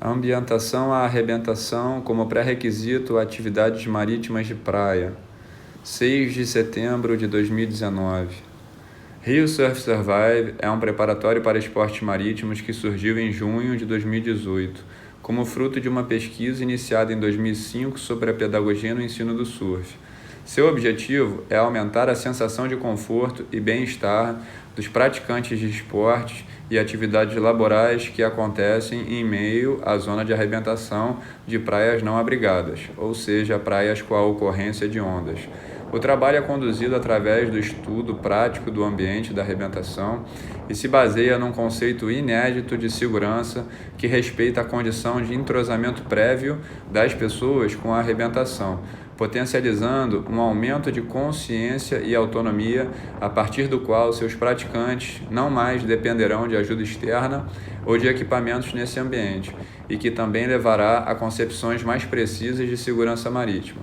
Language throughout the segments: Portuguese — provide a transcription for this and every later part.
Ambientação à arrebentação como pré-requisito a atividades marítimas de praia. 6 de setembro de 2019. Rio Surf Survive é um preparatório para esportes marítimos que surgiu em junho de 2018, como fruto de uma pesquisa iniciada em 2005 sobre a pedagogia no ensino do surf. Seu objetivo é aumentar a sensação de conforto e bem-estar dos praticantes de esportes e atividades laborais que acontecem em meio à zona de arrebentação de praias não abrigadas, ou seja, praias com a ocorrência de ondas. O trabalho é conduzido através do estudo prático do ambiente da arrebentação e se baseia num conceito inédito de segurança que respeita a condição de entrosamento prévio das pessoas com a arrebentação, potencializando um aumento de consciência e autonomia a partir do qual seus praticantes não mais dependerão de ajuda externa ou de equipamentos nesse ambiente, e que também levará a concepções mais precisas de segurança marítima.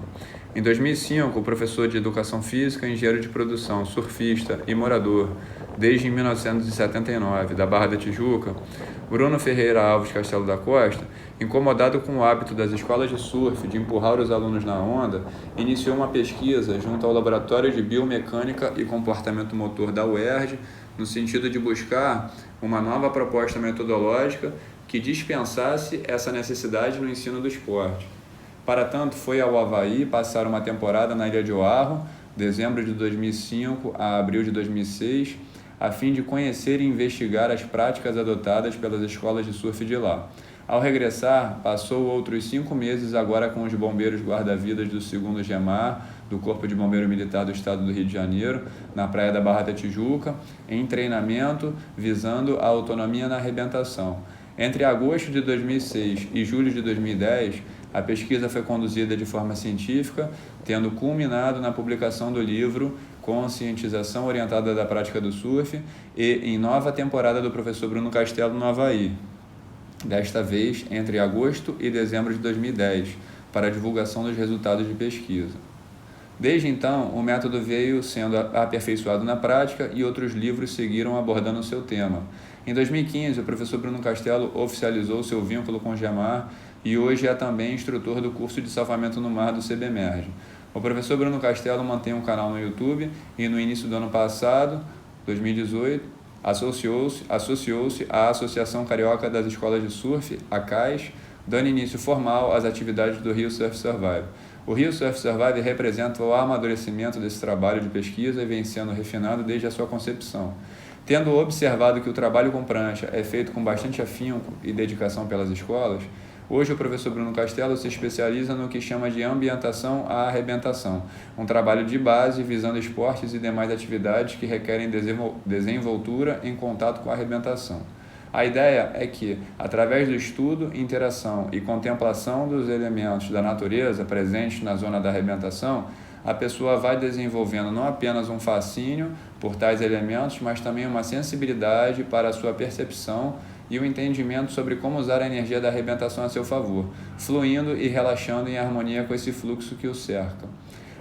Em 2005, o professor de Educação Física, engenheiro de produção, surfista e morador, desde 1979, da Barra da Tijuca, Bruno Ferreira Alves Castelo da Costa, incomodado com o hábito das escolas de surf de empurrar os alunos na onda, iniciou uma pesquisa junto ao Laboratório de Biomecânica e Comportamento Motor da UERJ, no sentido de buscar uma nova proposta metodológica que dispensasse essa necessidade no ensino do esporte. Para tanto, foi ao Havaí passar uma temporada na Ilha de Oahu, dezembro de 2005 a abril de 2006, a fim de conhecer e investigar as práticas adotadas pelas escolas de surf de lá. Ao regressar, passou outros 5 meses agora com os bombeiros guarda-vidas do 2º GEMAR, do Corpo de Bombeiro Militar do Estado do Rio de Janeiro, na praia da Barra da Tijuca, em treinamento visando a autonomia na arrebentação. Entre agosto de 2006 e julho de 2010, a pesquisa foi conduzida de forma científica, tendo culminado na publicação do livro Conscientização Orientada da Prática do Surf e em nova temporada do professor Bruno Castelo no Havaí, desta vez entre agosto e dezembro de 2010, para a divulgação dos resultados de pesquisa. Desde então, o método veio sendo aperfeiçoado na prática e outros livros seguiram abordando o seu tema. Em 2015, o professor Bruno Castelo oficializou seu vínculo com o GEMAR e hoje é também instrutor do curso de salvamento no mar do CBMERG. O professor Bruno Castelo mantém um canal no YouTube e no início do ano passado, 2018, associou-se à Associação Carioca das Escolas de Surf, a CAES, dando início formal às atividades do Rio Surf Survive. O Rio Surf Survive representa o amadurecimento desse trabalho de pesquisa e vem sendo refinado desde a sua concepção. Tendo observado que o trabalho com prancha é feito com bastante afinco e dedicação pelas escolas, hoje o professor Bruno Castelo se especializa no que chama de ambientação à arrebentação, um trabalho de base visando esportes e demais atividades que requerem desenvoltura em contato com a arrebentação. A ideia é que, através do estudo, interação e contemplação dos elementos da natureza presentes na zona da arrebentação, a pessoa vai desenvolvendo não apenas um fascínio por tais elementos, mas também uma sensibilidade para a sua percepção e o entendimento sobre como usar a energia da arrebentação a seu favor, fluindo e relaxando em harmonia com esse fluxo que o cerca.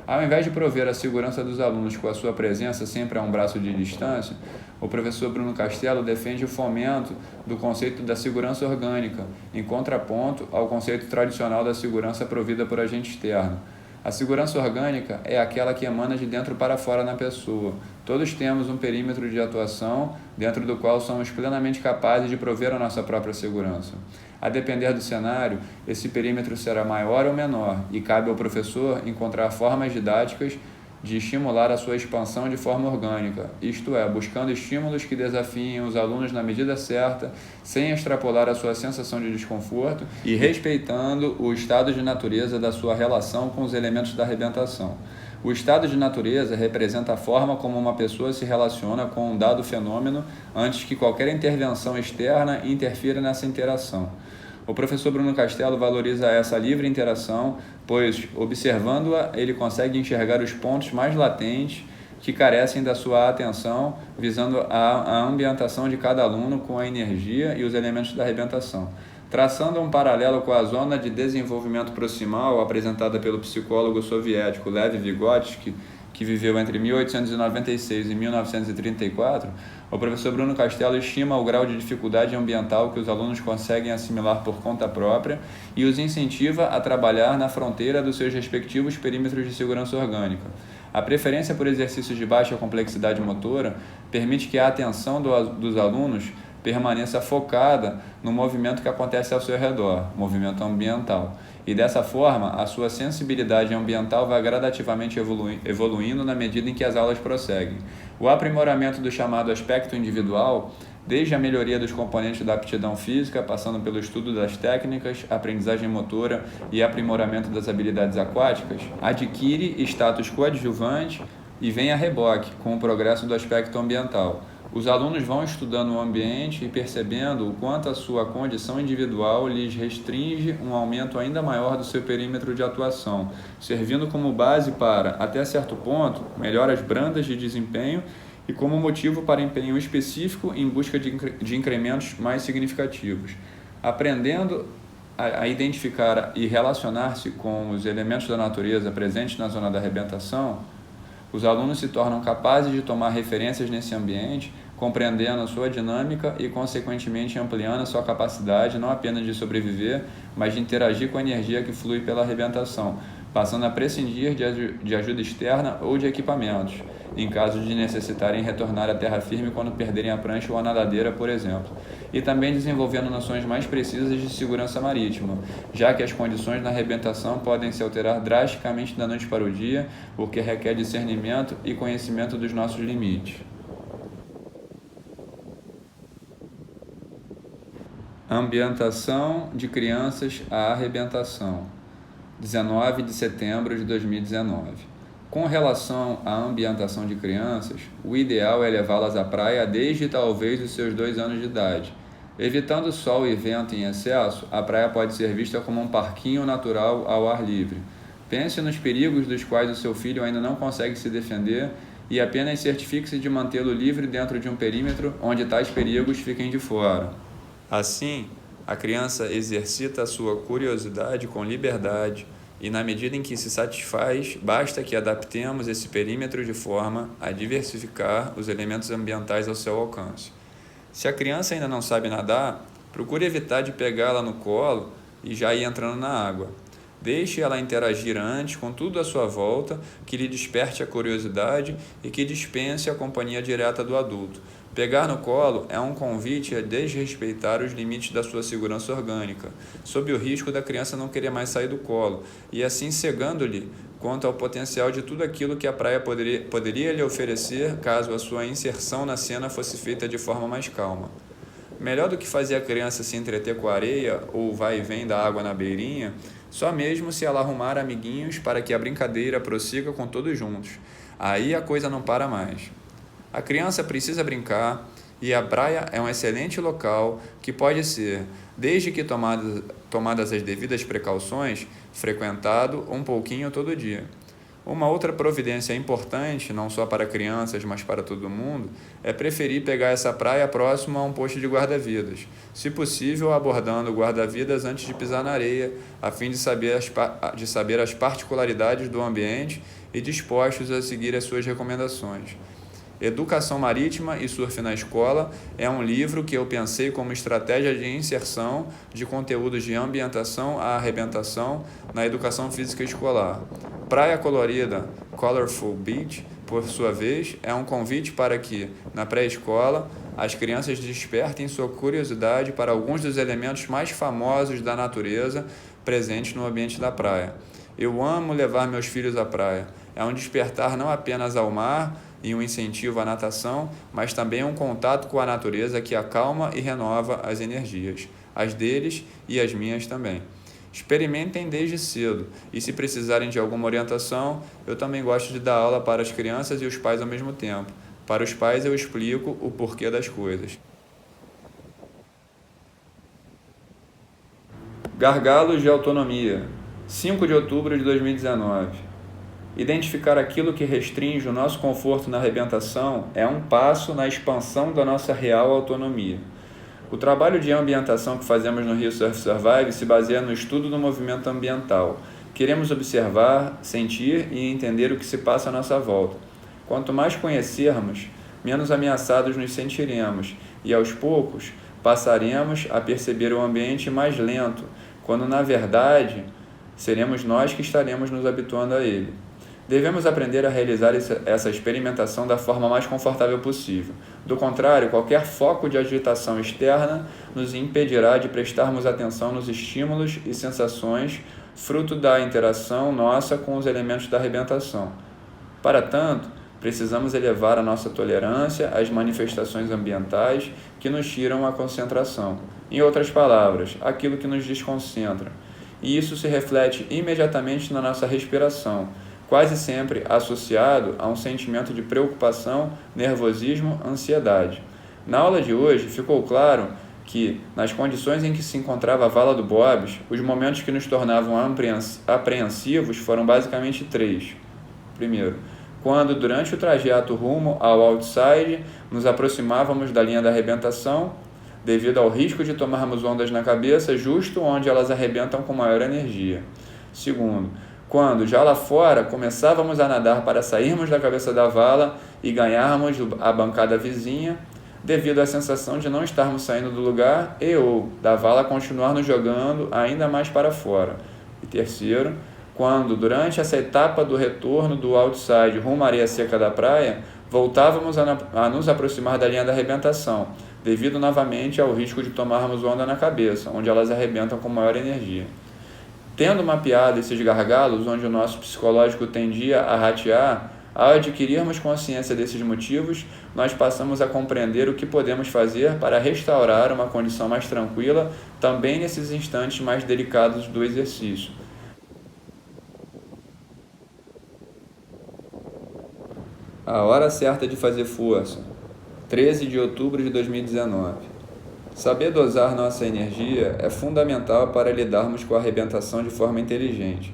Ao invés de prover a segurança dos alunos com a sua presença sempre a um braço de distância, o professor Bruno Castelo defende o fomento do conceito da segurança orgânica, em contraponto ao conceito tradicional da segurança provida por agente externo. A segurança orgânica é aquela que emana de dentro para fora na pessoa. Todos temos um perímetro de atuação dentro do qual somos plenamente capazes de prover a nossa própria segurança. A depender do cenário, esse perímetro será maior ou menor e cabe ao professor encontrar formas didáticas de estimular a sua expansão de forma orgânica, isto é, buscando estímulos que desafiem os alunos na medida certa, sem extrapolar a sua sensação de desconforto e respeitando o estado de natureza da sua relação com os elementos da arrebentação. O estado de natureza representa a forma como uma pessoa se relaciona com um dado fenômeno antes que qualquer intervenção externa interfira nessa interação. O professor Bruno Castelo valoriza essa livre interação, pois, observando-a, ele consegue enxergar os pontos mais latentes que carecem da sua atenção, visando a ambientação de cada aluno com a energia e os elementos da arrebentação. Traçando um paralelo com a zona de desenvolvimento proximal apresentada pelo psicólogo soviético Lev Vygotsky, que viveu entre 1896 e 1934, o professor Bruno Castelo estima o grau de dificuldade ambiental que os alunos conseguem assimilar por conta própria e os incentiva a trabalhar na fronteira dos seus respectivos perímetros de segurança orgânica. A preferência por exercícios de baixa complexidade motora permite que a atenção dos alunos permaneça focada no movimento que acontece ao seu redor, movimento ambiental. E dessa forma, a sua sensibilidade ambiental vai gradativamente evoluindo na medida em que as aulas prosseguem. O aprimoramento do chamado aspecto individual, desde a melhoria dos componentes da aptidão física, passando pelo estudo das técnicas, aprendizagem motora e aprimoramento das habilidades aquáticas, adquire status coadjuvante e vem a reboque com o progresso do aspecto ambiental. Os alunos vão estudando o ambiente e percebendo o quanto a sua condição individual lhes restringe um aumento ainda maior do seu perímetro de atuação, servindo como base para, até certo ponto, melhoras brandas de desempenho e como motivo para empenho específico em busca de incrementos mais significativos. Aprendendo a identificar e relacionar-se com os elementos da natureza presentes na zona da arrebentação, os alunos se tornam capazes de tomar referências nesse ambiente, compreendendo a sua dinâmica e, consequentemente, ampliando a sua capacidade não apenas de sobreviver, mas de interagir com a energia que flui pela arrebentação, passando a prescindir de ajuda externa ou de equipamentos, em caso de necessitarem retornar à terra firme quando perderem a prancha ou a nadadeira, por exemplo. E também desenvolvendo noções mais precisas de segurança marítima, já que as condições na arrebentação podem se alterar drasticamente da noite para o dia, o que requer discernimento e conhecimento dos nossos limites. Ambientação de crianças à arrebentação, 19 de setembro de 2019. Com relação à ambientação de crianças, o ideal é levá-las à praia desde talvez os seus 2 anos de idade. Evitando sol e vento em excesso, a praia pode ser vista como um parquinho natural ao ar livre. Pense nos perigos dos quais o seu filho ainda não consegue se defender e apenas certifique-se de mantê-lo livre dentro de um perímetro onde tais perigos fiquem de fora. Assim, a criança exercita a sua curiosidade com liberdade e, na medida em que se satisfaz, basta que adaptemos esse perímetro de forma a diversificar os elementos ambientais ao seu alcance. Se a criança ainda não sabe nadar, procure evitar de pegá-la no colo e já ir entrando na água. Deixe ela interagir antes com tudo à sua volta, que lhe desperte a curiosidade e que dispense a companhia direta do adulto. Pegar no colo é um convite a desrespeitar os limites da sua segurança orgânica, sob o risco da criança não querer mais sair do colo, e assim cegando-lhe quanto ao potencial de tudo aquilo que a praia poderia lhe oferecer caso a sua inserção na cena fosse feita de forma mais calma. Melhor do que fazer a criança se entreter com a areia ou vai e vem da água na beirinha, só mesmo se ela arrumar amiguinhos para que a brincadeira prossiga com todos juntos. Aí a coisa não para mais. A criança precisa brincar e a praia é um excelente local que pode ser, desde que tomadas as devidas precauções, frequentado um pouquinho todo dia. Uma outra providência importante, não só para crianças, mas para todo mundo, é preferir pegar essa praia próximo a um posto de guarda-vidas, se possível abordando o guarda-vidas antes de pisar na areia, a fim de saber as particularidades do ambiente e dispostos a seguir as suas recomendações. Educação Marítima e Surf na Escola é um livro que eu pensei como estratégia de inserção de conteúdos de ambientação à arrebentação na educação física escolar. Praia Colorida, Colorful Beach, por sua vez, é um convite para que, na pré-escola, as crianças despertem sua curiosidade para alguns dos elementos mais famosos da natureza presentes no ambiente da praia. Eu amo levar meus filhos à praia. É um despertar não apenas ao mar e um incentivo à natação, mas também um contato com a natureza que acalma e renova as energias, as deles e as minhas também. Experimentem desde cedo e, se precisarem de alguma orientação, eu também gosto de dar aula para as crianças e os pais ao mesmo tempo. Para os pais eu explico o porquê das coisas. Gargalos de autonomia, 5 de outubro de 2019. Identificar aquilo que restringe o nosso conforto na arrebentação é um passo na expansão da nossa real autonomia. O trabalho de ambientação que fazemos no Rio Surf Survive se baseia no estudo do movimento ambiental, Queremos observar, sentir e entender o que se passa à nossa volta. Quanto mais conhecermos, menos ameaçados nos sentiremos e, aos poucos, passaremos a perceber o ambiente mais lento, quando, na verdade, seremos nós que estaremos nos habituando a ele. Devemos aprender a realizar essa experimentação da forma mais confortável possível. Do contrário, qualquer foco de agitação externa nos impedirá de prestarmos atenção nos estímulos e sensações fruto da interação nossa com os elementos da arrebentação. Para tanto, precisamos elevar a nossa tolerância às manifestações ambientais que nos tiram a concentração. Em outras palavras, aquilo que nos desconcentra. E isso se reflete imediatamente na nossa respiração, quase sempre associado a um sentimento de preocupação, nervosismo, ansiedade. Na aula de hoje, ficou claro que, nas condições em que se encontrava a vala do Bobbs, os momentos que nos tornavam apreensivos foram basicamente três. Primeiro, quando, durante o trajeto rumo ao outside, nos aproximávamos da linha da arrebentação, devido ao risco de tomarmos ondas na cabeça justo onde elas arrebentam com maior energia. Segundo, quando, já lá fora, começávamos a nadar para sairmos da cabeça da vala e ganharmos a bancada vizinha, devido à sensação de não estarmos saindo do lugar ou da vala continuar nos jogando ainda mais para fora. E terceiro, quando, durante essa etapa do retorno do outside rumo à areia seca da praia, voltávamos a nos aproximar da linha da arrebentação, devido novamente ao risco de tomarmos onda na cabeça, onde elas arrebentam com maior energia. Tendo mapeado esses gargalos, onde o nosso psicológico tendia a ratear, ao adquirirmos consciência desses motivos, nós passamos a compreender o que podemos fazer para restaurar uma condição mais tranquila, também nesses instantes mais delicados do exercício. A hora certa de fazer força, 13 de outubro de 2019. Saber dosar nossa energia é fundamental para lidarmos com a arrebentação de forma inteligente.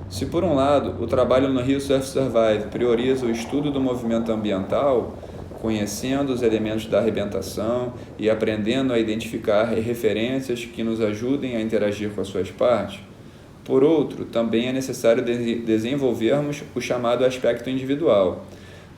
Se, por um lado, o trabalho no Rio Surf Survive prioriza o estudo do movimento ambiental, conhecendo os elementos da arrebentação e aprendendo a identificar referências que nos ajudem a interagir com as suas partes, por outro, também é necessário desenvolvermos o chamado aspecto individual,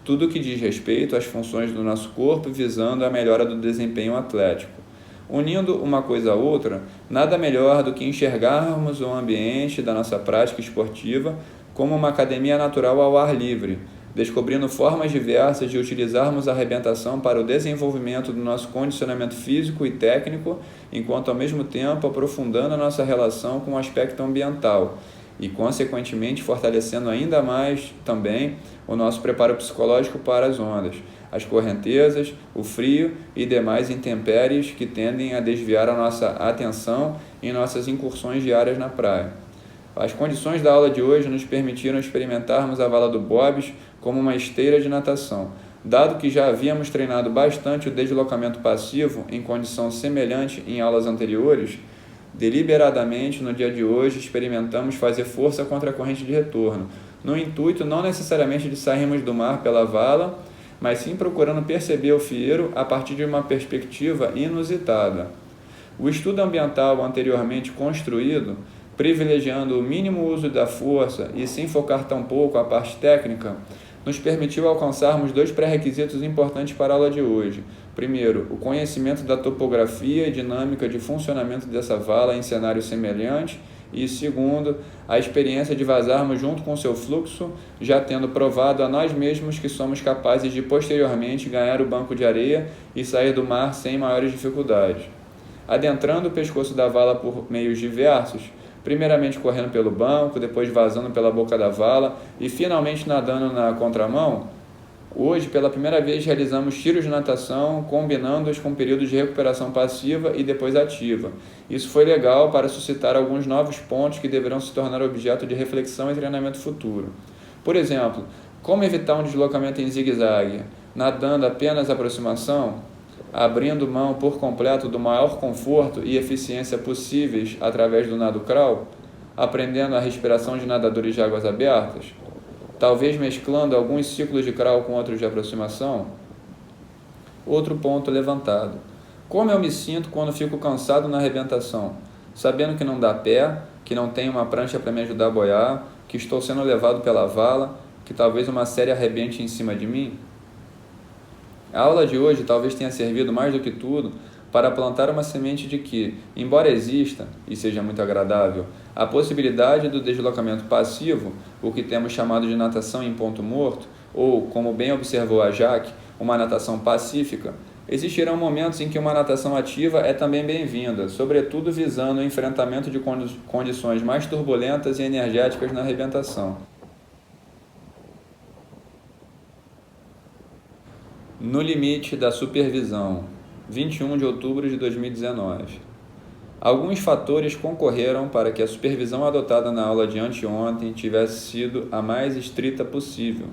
tudo que diz respeito às funções do nosso corpo visando a melhora do desempenho atlético. Unindo uma coisa a outra, nada melhor do que enxergarmos o ambiente da nossa prática esportiva como uma academia natural ao ar livre, descobrindo formas diversas de utilizarmos a arrebentação para o desenvolvimento do nosso condicionamento físico e técnico, enquanto ao mesmo tempo aprofundando a nossa relação com o aspecto ambiental e, consequentemente, fortalecendo ainda mais também o nosso preparo psicológico para as ondas, as correntezas, o frio e demais intempéries que tendem a desviar a nossa atenção em nossas incursões diárias na praia. As condições da aula de hoje nos permitiram experimentarmos a vala do Bobbs como uma esteira de natação, dado que já havíamos treinado bastante o deslocamento passivo em condição semelhante em aulas anteriores. Deliberadamente, no dia de hoje, experimentamos fazer força contra a corrente de retorno, no intuito não necessariamente de sairmos do mar pela vala, mas sim procurando perceber o fieiro a partir de uma perspectiva inusitada. O estudo ambiental anteriormente construído, privilegiando o mínimo uso da força e sem focar tão pouco a parte técnica, nos permitiu alcançarmos dois pré-requisitos importantes para a aula de hoje. Primeiro, o conhecimento da topografia e dinâmica de funcionamento dessa vala em cenários semelhantes, e segundo, a experiência de vazarmos junto com seu fluxo, já tendo provado a nós mesmos que somos capazes de posteriormente ganhar o banco de areia e sair do mar sem maiores dificuldades. Adentrando o pescoço da vala por meios diversos, primeiramente correndo pelo banco, depois vazando pela boca da vala e finalmente nadando na contramão, hoje, pela primeira vez, realizamos tiros de natação, combinando-os com períodos de recuperação passiva e depois ativa. Isso foi legal para suscitar alguns novos pontos que deverão se tornar objeto de reflexão e treinamento futuro. Por exemplo, como evitar um deslocamento em zigue-zague, nadando apenas aproximação, abrindo mão por completo do maior conforto e eficiência possíveis através do nado crawl, aprendendo a respiração de nadadores de águas abertas, talvez mesclando alguns ciclos de crawl com outros de aproximação. Outro ponto levantado. Como eu me sinto quando fico cansado na arrebentação, sabendo que não dá pé, que não tenho uma prancha para me ajudar a boiar, que estou sendo levado pela vala, que talvez uma série arrebente em cima de mim? A aula de hoje talvez tenha servido mais do que tudo para plantar uma semente de que, embora exista, e seja muito agradável, a possibilidade do deslocamento passivo, o que temos chamado de natação em ponto morto, ou, como bem observou a Jaque, uma natação pacífica, existirão momentos em que uma natação ativa é também bem-vinda, sobretudo visando o enfrentamento de condições mais turbulentas e energéticas na arrebentação. No limite da supervisão, 21 de outubro de 2019. Alguns fatores concorreram para que a supervisão adotada na aula de anteontem tivesse sido a mais estrita possível.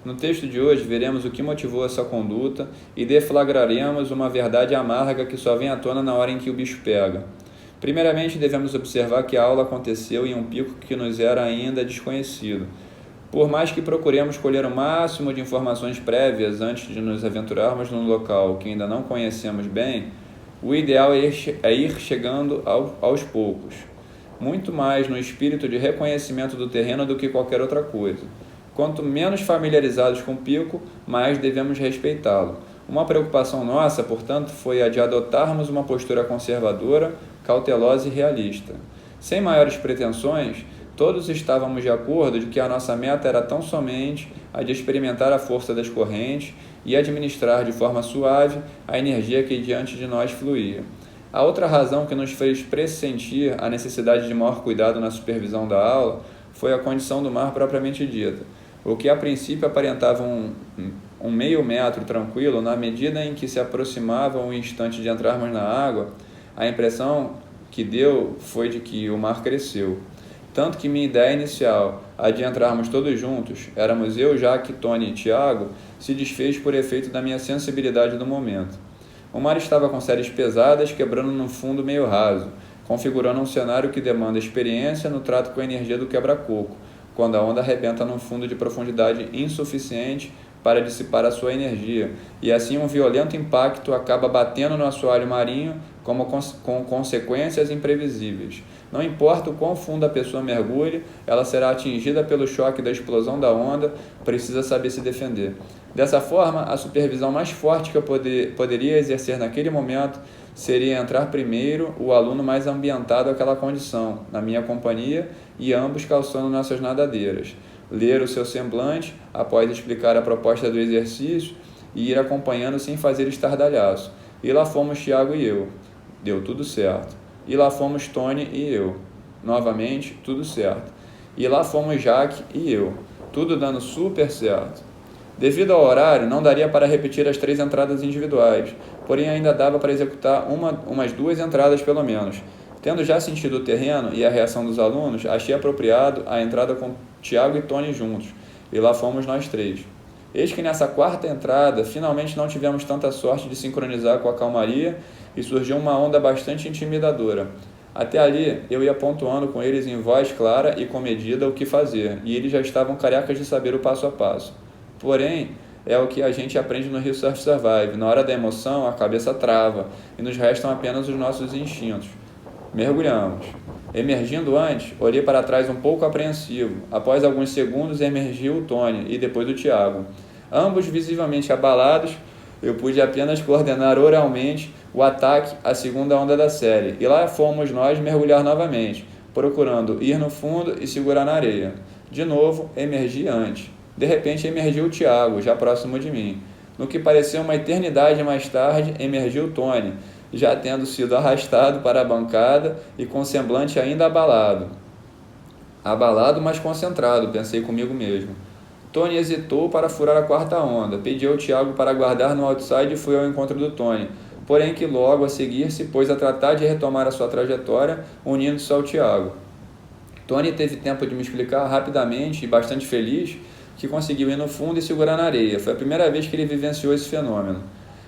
No texto de hoje, veremos o que motivou essa conduta e deflagraremos uma verdade amarga que só vem à tona na hora em que o bicho pega. Primeiramente, devemos observar que a aula aconteceu em um pico que nos era ainda desconhecido. Por mais que procuremos colher o máximo de informações prévias antes de nos aventurarmos num local que ainda não conhecemos bem, o ideal é ir chegando aos poucos, muito mais no espírito de reconhecimento do terreno do que qualquer outra coisa. Quanto menos familiarizados com o pico, mais devemos respeitá-lo. Uma preocupação nossa, portanto, foi a de adotarmos uma postura conservadora, cautelosa e realista. Sem maiores pretensões, todos estávamos de acordo de que a nossa meta era tão somente a de experimentar a força das correntes e administrar de forma suave a energia que diante de nós fluía. A outra razão que nos fez pressentir a necessidade de maior cuidado na supervisão da aula foi a condição do mar propriamente dita. O que a princípio aparentava um meio metro tranquilo, na medida em que se aproximava o instante de entrarmos na água, a impressão que deu foi de que o mar cresceu. Tanto que minha ideia inicial, a de entrarmos todos juntos, éramos eu, Jaque, Tony e Tiago, se desfez por efeito da minha sensibilidade do momento. O mar estava com séries pesadas, quebrando num fundo meio raso, configurando um cenário que demanda experiência no trato com a energia do quebra-coco, quando a onda arrebenta num fundo de profundidade insuficiente para dissipar a sua energia, e assim um violento impacto acaba batendo no assoalho marinho com consequências imprevisíveis. Não importa o quão fundo a pessoa mergulhe, ela será atingida pelo choque da explosão da onda, precisa saber se defender. Dessa forma, a supervisão mais forte que eu poderia exercer naquele momento seria entrar primeiro o aluno mais ambientado àquela condição, na minha companhia, e ambos calçando nossas nadadeiras. Ler o seu semblante, após explicar a proposta do exercício, e ir acompanhando sem fazer estardalhaço. E lá fomos Tiago e eu. Deu tudo certo. E lá fomos Tony e eu. Novamente, tudo certo. E lá fomos Jaque e eu. Tudo dando super certo. Devido ao horário, não daria para repetir as 3 entradas individuais, porém ainda dava para executar umas 2 entradas pelo menos. Tendo já sentido o terreno e a reação dos alunos, achei apropriado a entrada com Tiago e Tony juntos, e lá fomos nós 3. Eis que nessa 4ª entrada, finalmente não tivemos tanta sorte de sincronizar com a calmaria e surgiu uma onda bastante intimidadora. Até ali, eu ia pontuando com eles em voz clara e comedida o que fazer, e eles já estavam carecas de saber o passo a passo. Porém, é o que a gente aprende no Rio Surf Survive. Na hora da emoção, a cabeça trava e nos restam apenas os nossos instintos. Mergulhamos. Emergindo antes, olhei para trás um pouco apreensivo. Após alguns segundos, emergiu o Tony e depois o Tiago. Ambos visivelmente abalados, eu pude apenas coordenar oralmente o ataque à segunda onda da série. E lá fomos nós mergulhar novamente, procurando ir no fundo e segurar na areia. De novo, emergi antes. De repente, emergiu o Tiago, já próximo de mim. No que pareceu uma eternidade mais tarde, emergiu o Tony, já tendo sido arrastado para a bancada e com semblante ainda abalado. Abalado, mas concentrado, pensei comigo mesmo. Tony hesitou para furar a 4ª onda, pediu ao Tiago para aguardar no outside e foi ao encontro do Tony, porém que logo a seguir se pôs a tratar de retomar a sua trajetória, unindo-se ao Tiago. Tony teve tempo de me explicar rapidamente e bastante feliz que conseguiu ir no fundo e segurar na areia. Foi a primeira vez que ele vivenciou esse fenômeno.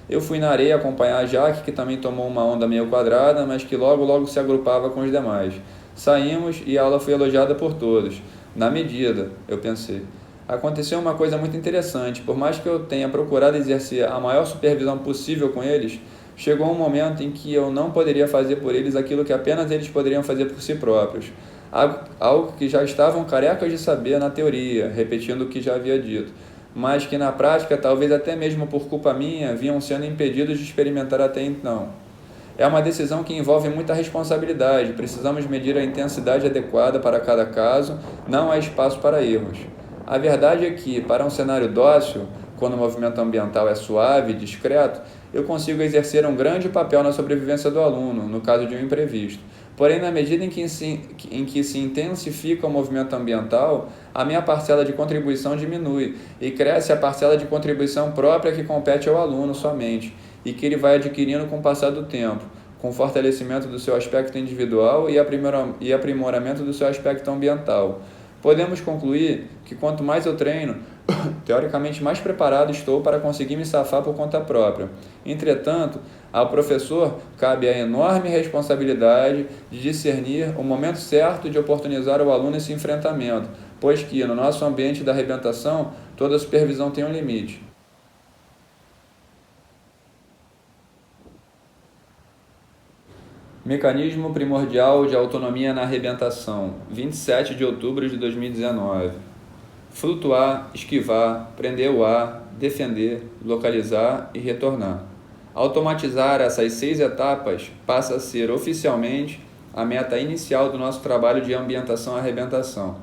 Eu fui na areia acompanhar a Jaque, que também tomou uma onda meio quadrada, mas que logo se agrupava com os demais. Saímos e a aula foi elogiada por todos. Na medida, eu pensei. Aconteceu uma coisa muito interessante. Por mais que eu tenha procurado exercer a maior supervisão possível com eles, Chegou um momento em que eu não poderia fazer por eles aquilo que apenas eles poderiam fazer por si próprios, algo que já estavam carecas de saber na teoria, repetindo o que já havia dito, mas que na prática, talvez até mesmo por culpa minha, vinham sendo impedidos de experimentar até então. É uma decisão que envolve muita responsabilidade, precisamos medir a intensidade adequada para cada caso, não há espaço para erros. A verdade é que, para um cenário dócil, quando o movimento ambiental é suave e discreto, eu consigo exercer um grande papel na sobrevivência do aluno, no caso de um imprevisto. Porém, na medida em que se intensifica o movimento ambiental, a minha parcela de contribuição diminui e cresce a parcela de contribuição própria que compete ao aluno somente e que ele vai adquirindo com o passar do tempo, com o fortalecimento do seu aspecto individual e aprimoramento do seu aspecto ambiental. Podemos concluir que quanto mais eu treino, teoricamente mais preparado estou para conseguir me safar por conta própria. Entretanto, ao professor cabe a enorme responsabilidade de discernir o momento certo de oportunizar ao aluno esse enfrentamento, pois que, no nosso ambiente da arrebentação, toda supervisão tem um limite. Mecanismo primordial de autonomia na arrebentação, 27 de outubro de 2019. Flutuar, esquivar, prender o ar, defender, localizar e retornar. Automatizar essas 6 etapas passa a ser oficialmente a meta inicial do nosso trabalho de ambientação e arrebentação.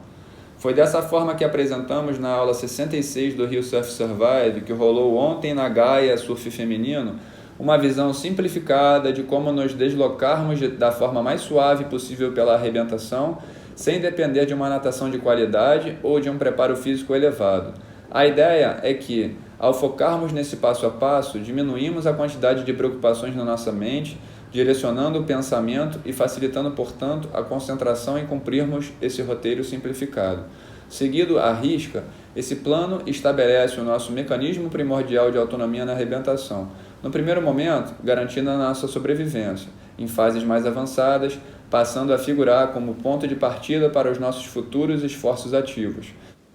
Foi dessa forma que apresentamos na aula 66 do Rio Surf Survive, que rolou ontem na Gaia Surf Feminino, uma visão simplificada de como nos deslocarmos da forma mais suave possível pela arrebentação, sem depender de uma natação de qualidade ou de um preparo físico elevado. A ideia é que, ao focarmos nesse passo a passo, diminuímos a quantidade de preocupações na nossa mente, direcionando o pensamento e facilitando, portanto, a concentração em cumprirmos esse roteiro simplificado. Seguido à risca, esse plano estabelece o nosso mecanismo primordial de autonomia na arrebentação. No primeiro momento, garantindo a nossa sobrevivência. Em fases mais avançadas, passando a figurar como ponto de partida para os nossos futuros esforços ativos.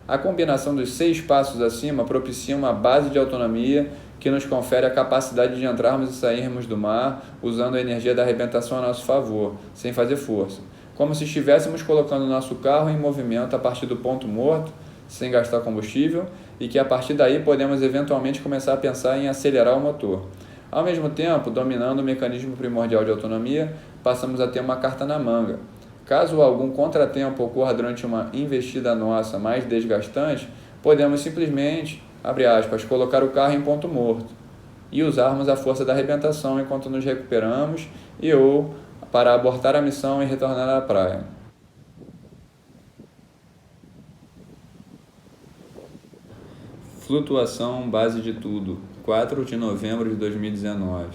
A combinação dos 6 passos acima propicia uma base de autonomia que nos confere a capacidade de entrarmos e sairmos do mar usando a energia da arrebentação a nosso favor, sem fazer força. Como se estivéssemos colocando nosso carro em movimento a partir do ponto morto, sem gastar combustível, e que a partir daí podemos eventualmente começar a pensar em acelerar o motor. Ao mesmo tempo, dominando o mecanismo primordial de autonomia, passamos a ter uma carta na manga. Caso algum contratempo ocorra durante uma investida nossa mais desgastante, podemos simplesmente, abre aspas, colocar o carro em ponto morto e usarmos a força da arrebentação enquanto nos recuperamos ou para abortar a missão e retornar à praia. Flutuação base de tudo, 4 de novembro de 2019.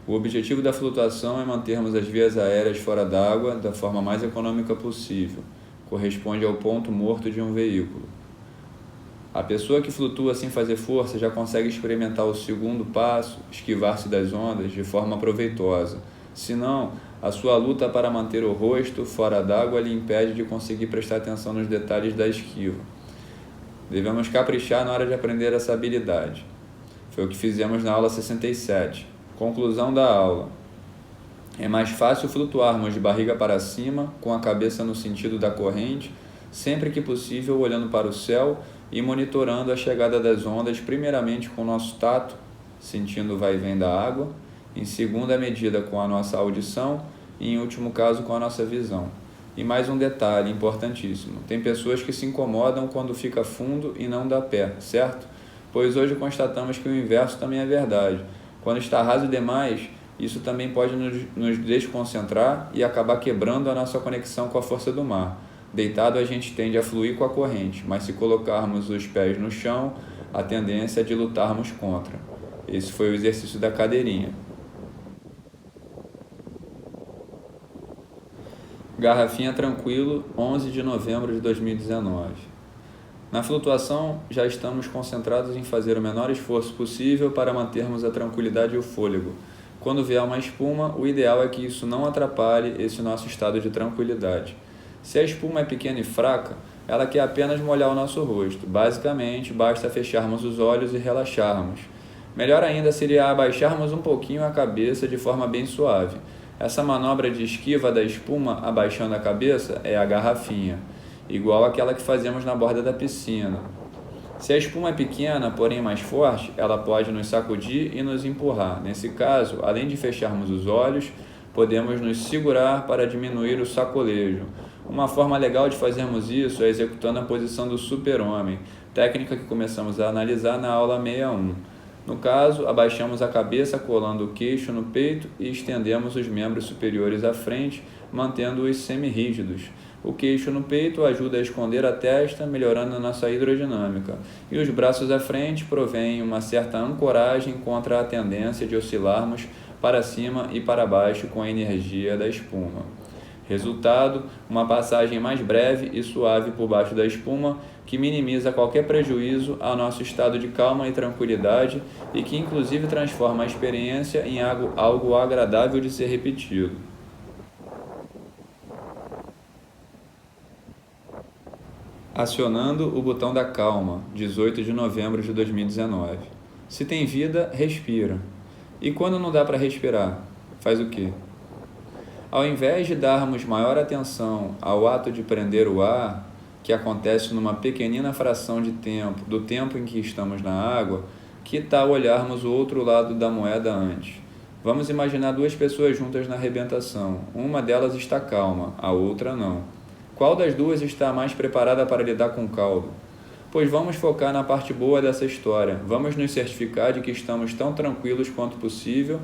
O objetivo da flutuação é mantermos as vias aéreas fora d'água da forma mais econômica possível. Corresponde ao ponto morto de um veículo. A pessoa que flutua sem fazer força já consegue experimentar o segundo passo, esquivar-se das ondas, de forma proveitosa. Se não, a sua luta para manter o rosto fora d'água lhe impede de conseguir prestar atenção nos detalhes da esquiva. Devemos caprichar na hora de aprender essa habilidade. Foi o que fizemos na aula 67. Conclusão da aula. É mais fácil flutuarmos de barriga para cima, com a cabeça no sentido da corrente, sempre que possível olhando para o céu e monitorando a chegada das ondas, primeiramente com o nosso tato, sentindo o vai e vem da água, em segunda medida com a nossa audição e, em último caso, com a nossa visão. E mais um detalhe importantíssimo: tem pessoas que se incomodam quando fica fundo e não dá pé, certo? Pois hoje constatamos que o inverso também é verdade. Quando está raso demais, isso também pode nos desconcentrar e acabar quebrando a nossa conexão com a força do mar. Deitado a gente tende a fluir com a corrente, mas se colocarmos os pés no chão, a tendência é de lutarmos contra. Esse foi o exercício da cadeirinha. Garrafinha Tranquilo, 11 de novembro de 2019. Na flutuação, já estamos concentrados em fazer o menor esforço possível para mantermos a tranquilidade e o fôlego. Quando vier uma espuma, o ideal é que isso não atrapalhe esse nosso estado de tranquilidade. Se a espuma é pequena e fraca, ela quer apenas molhar o nosso rosto. Basicamente, basta fecharmos os olhos e relaxarmos. Melhor ainda seria abaixarmos um pouquinho a cabeça de forma bem suave. Essa manobra de esquiva da espuma abaixando a cabeça é a garrafinha, igual àquela que fazemos na borda da piscina. Se a espuma é pequena, porém mais forte, ela pode nos sacudir e nos empurrar. Nesse caso, além de fecharmos os olhos, podemos nos segurar para diminuir o sacolejo. Uma forma legal de fazermos isso é executando a posição do super-homem, técnica que começamos a analisar na aula 61. No caso, abaixamos a cabeça colando o queixo no peito e estendemos os membros superiores à frente, mantendo-os semi-rígidos. O queixo no peito ajuda a esconder a testa, melhorando a nossa hidrodinâmica. E os braços à frente provêm uma certa ancoragem contra a tendência de oscilarmos para cima e para baixo com a energia da espuma. Resultado, uma passagem mais breve e suave por baixo da espuma, que minimiza qualquer prejuízo ao nosso estado de calma e tranquilidade e que inclusive transforma a experiência em algo agradável de ser repetido. Acionando o botão da calma, 18 de novembro de 2019. Se tem vida, respira. E quando não dá para respirar, faz o quê? Ao invés de darmos maior atenção ao ato de prender o ar, que acontece numa pequenina fração de tempo, do tempo em que estamos na água, que tal olharmos o outro lado da moeda antes? Vamos imaginar duas pessoas juntas na arrebentação. Uma delas está calma, a outra não. Qual das duas está mais preparada para lidar com o caldo? Pois vamos focar na parte boa dessa história. Vamos nos certificar de que estamos tão tranquilos quanto possível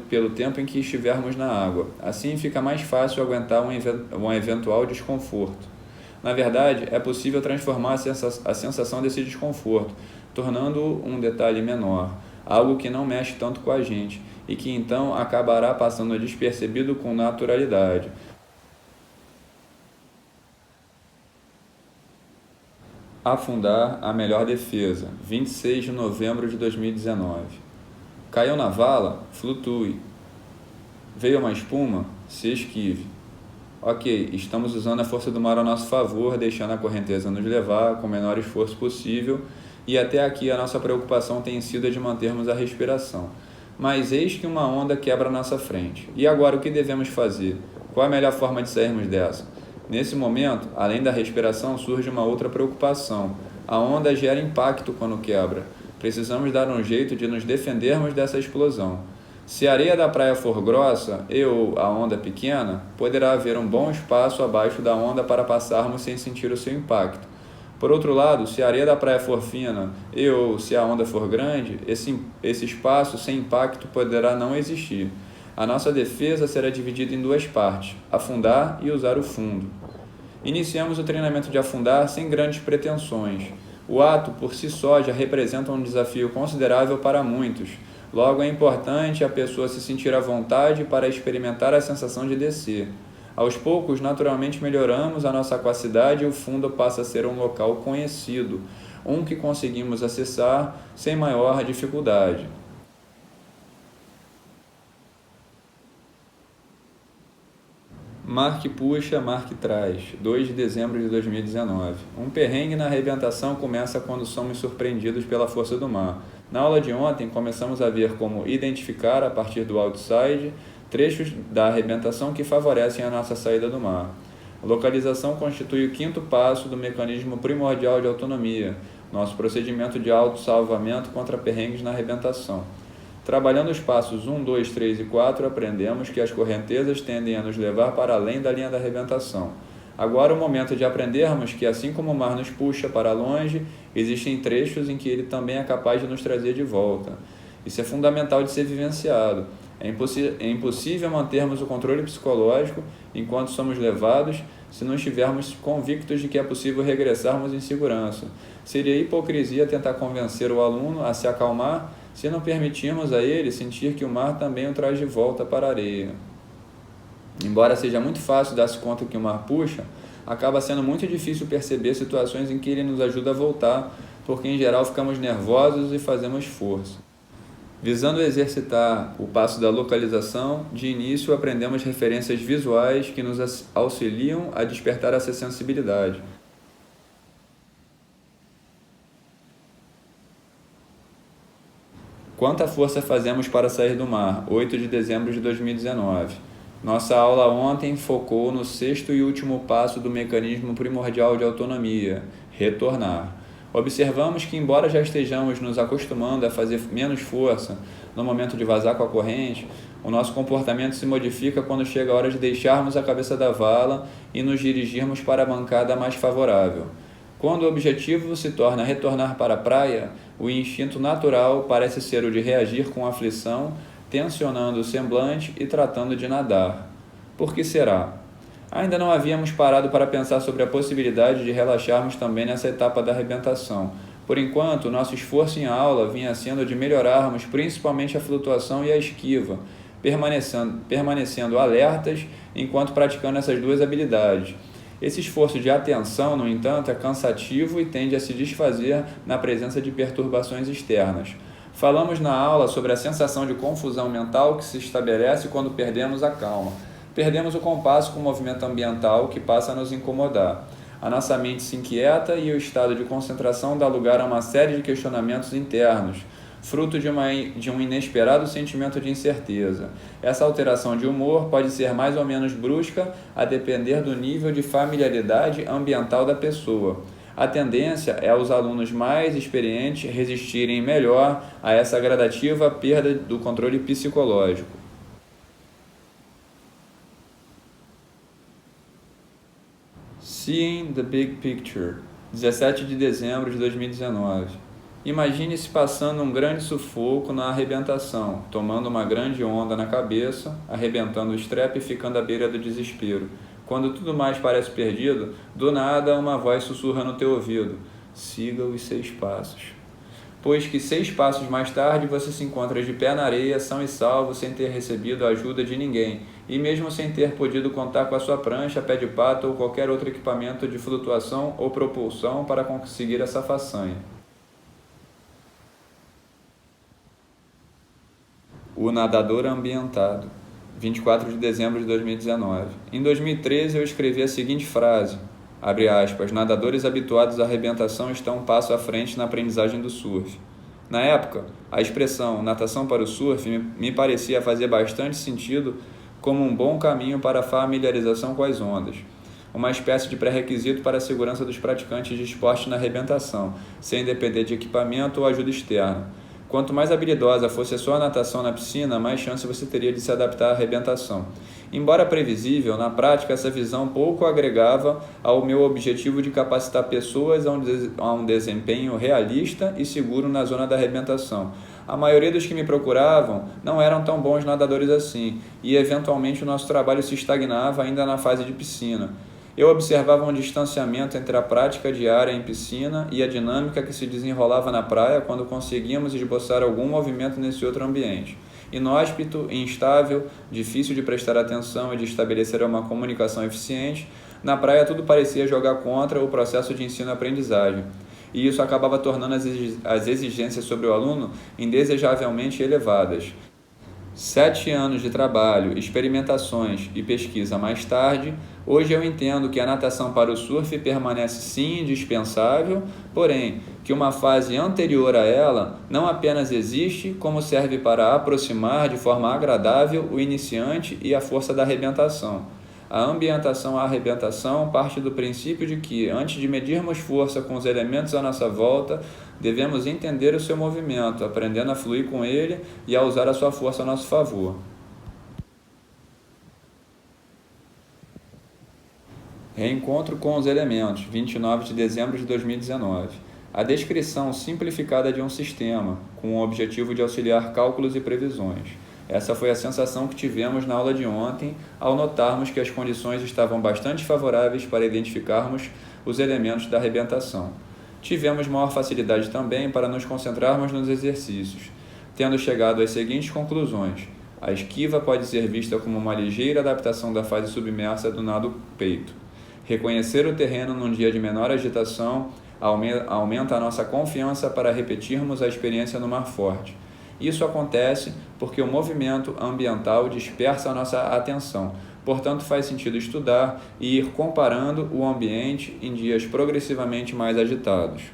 pelo tempo em que estivermos na água. Assim fica mais fácil aguentar um eventual desconforto. Na verdade, é possível transformar a sensação desse desconforto, tornando-o um detalhe menor, algo que não mexe tanto com a gente e que então acabará passando despercebido com naturalidade. Afundar, a melhor defesa, 26 de novembro de 2019. Caiu na vala? Flutue. Veio uma espuma? Se esquive. Ok, estamos usando a força do mar a nosso favor, deixando a correnteza nos levar com o menor esforço possível, e até aqui a nossa preocupação tem sido a de mantermos a respiração. Mas eis que uma onda quebra à nossa frente. E agora o que devemos fazer? Qual a melhor forma de sairmos dessa? Nesse momento, além da respiração, surge uma outra preocupação. A onda gera impacto quando quebra. Precisamos dar um jeito de nos defendermos dessa explosão. Se a areia da praia for grossa ou a onda pequena, poderá haver um bom espaço abaixo da onda para passarmos sem sentir o seu impacto. Por outro lado, se a areia da praia for fina ou se a onda for grande, esse espaço sem impacto poderá não existir. A nossa defesa será dividida em duas partes: afundar e usar o fundo. Iniciamos o treinamento de afundar sem grandes pretensões. O ato, por si só, já representa um desafio considerável para muitos. Logo, é importante a pessoa se sentir à vontade para experimentar a sensação de descer. Aos poucos, naturalmente melhoramos a nossa capacidade e o fundo passa a ser um local conhecido, um que conseguimos acessar sem maior dificuldade. Mar que puxa, mar que traz, 2 de dezembro de 2019. Um perrengue na arrebentação começa quando somos surpreendidos pela força do mar. Na aula de ontem, começamos a ver como identificar, a partir do outside, trechos da arrebentação que favorecem a nossa saída do mar. A localização constitui o quinto passo do mecanismo primordial de autonomia, nosso procedimento de autossalvamento contra perrengues na arrebentação. Trabalhando os passos 1, 2, 3 e 4, aprendemos que as correntezas tendem a nos levar para além da linha da arrebentação. Agora é o momento de aprendermos que, assim como o mar nos puxa para longe, existem trechos em que ele também é capaz de nos trazer de volta. Isso é fundamental de ser vivenciado. É impossível mantermos o controle psicológico enquanto somos levados se não estivermos convictos de que é possível regressarmos em segurança. Seria hipocrisia tentar convencer o aluno a se acalmar se não permitirmos a ele sentir que o mar também o traz de volta para a areia. Embora seja muito fácil dar-se conta que o mar puxa, acaba sendo muito difícil perceber situações em que ele nos ajuda a voltar, porque em geral ficamos nervosos e fazemos força. Visando exercitar o passo da localização, de início aprendemos referências visuais que nos auxiliam a despertar essa sensibilidade. Quanta força fazemos para sair do mar? 8 de dezembro de 2019. Nossa aula ontem focou no sexto e último passo do mecanismo primordial de autonomia, retornar. Observamos que, embora já estejamos nos acostumando a fazer menos força no momento de vazar com a corrente, o nosso comportamento se modifica quando chega a hora de deixarmos a cabeça da vala e nos dirigirmos para a bancada mais favorável. Quando o objetivo se torna retornar para a praia, o instinto natural parece ser o de reagir com aflição, tensionando o semblante e tratando de nadar. Por que será? Ainda não havíamos parado para pensar sobre a possibilidade de relaxarmos também nessa etapa da arrebentação. Por enquanto, nosso esforço em aula vinha sendo de melhorarmos principalmente a flutuação e a esquiva, permanecendo alertas enquanto praticando essas duas habilidades. Esse esforço de atenção, no entanto, é cansativo e tende a se desfazer na presença de perturbações externas. Falamos na aula sobre a sensação de confusão mental que se estabelece quando perdemos a calma. Perdemos o compasso com o movimento ambiental que passa a nos incomodar. A nossa mente se inquieta e o estado de concentração dá lugar a uma série de questionamentos internos, fruto de um inesperado sentimento de incerteza. Essa alteração de humor pode ser mais ou menos brusca, a depender do nível de familiaridade ambiental da pessoa. A tendência é os alunos mais experientes resistirem melhor a essa gradativa perda do controle psicológico. Seeing the Big Picture, 17 de dezembro de 2019. Imagine-se passando um grande sufoco na arrebentação, tomando uma grande onda na cabeça, arrebentando o estrepe e ficando à beira do desespero. Quando tudo mais parece perdido, do nada uma voz sussurra no teu ouvido: siga os 6 passos. Pois que 6 passos mais tarde você se encontra de pé na areia, são e salvo, sem ter recebido a ajuda de ninguém, e mesmo sem ter podido contar com a sua prancha, pé de pato ou qualquer outro equipamento de flutuação ou propulsão para conseguir essa façanha. O nadador ambientado, 24 de dezembro de 2019. Em 2013 eu escrevi a seguinte frase, abre aspas, nadadores habituados à arrebentação estão um passo à frente na aprendizagem do surf. Na época, a expressão natação para o surf me parecia fazer bastante sentido como um bom caminho para a familiarização com as ondas. Uma espécie de pré-requisito para a segurança dos praticantes de esporte na arrebentação, sem depender de equipamento ou ajuda externa. Quanto mais habilidosa fosse a sua natação na piscina, mais chance você teria de se adaptar à arrebentação. Embora previsível, na prática essa visão pouco agregava ao meu objetivo de capacitar pessoas a um desempenho realista e seguro na zona da arrebentação. A maioria dos que me procuravam não eram tão bons nadadores assim, e eventualmente o nosso trabalho se estagnava ainda na fase de piscina. Eu observava um distanciamento entre a prática diária em piscina e a dinâmica que se desenrolava na praia quando conseguíamos esboçar algum movimento nesse outro ambiente. Inóspito, instável, difícil de prestar atenção e de estabelecer uma comunicação eficiente, na praia tudo parecia jogar contra o processo de ensino-aprendizagem. E isso acabava tornando as exigências sobre o aluno indesejavelmente elevadas. 7 anos de trabalho, experimentações e pesquisa mais tarde, hoje eu entendo que a natação para o surf permanece sim indispensável, porém que uma fase anterior a ela não apenas existe, como serve para aproximar de forma agradável o iniciante e a força da arrebentação. A ambientação à arrebentação parte do princípio de que, antes de medirmos força com os elementos à nossa volta, devemos entender o seu movimento, aprendendo a fluir com ele e a usar a sua força a nosso favor. Reencontro com os elementos, 29 de dezembro de 2019. A descrição simplificada de um sistema, com o objetivo de auxiliar cálculos e previsões. Essa foi a sensação que tivemos na aula de ontem, ao notarmos que as condições estavam bastante favoráveis para identificarmos os elementos da arrebentação. Tivemos maior facilidade também para nos concentrarmos nos exercícios, tendo chegado às seguintes conclusões. A esquiva pode ser vista como uma ligeira adaptação da fase submersa do nado peito. Reconhecer o terreno num dia de menor agitação aumenta a nossa confiança para repetirmos a experiência no mar forte. Isso acontece porque o movimento ambiental dispersa a nossa atenção, portanto faz sentido estudar e ir comparando o ambiente em dias progressivamente mais agitados.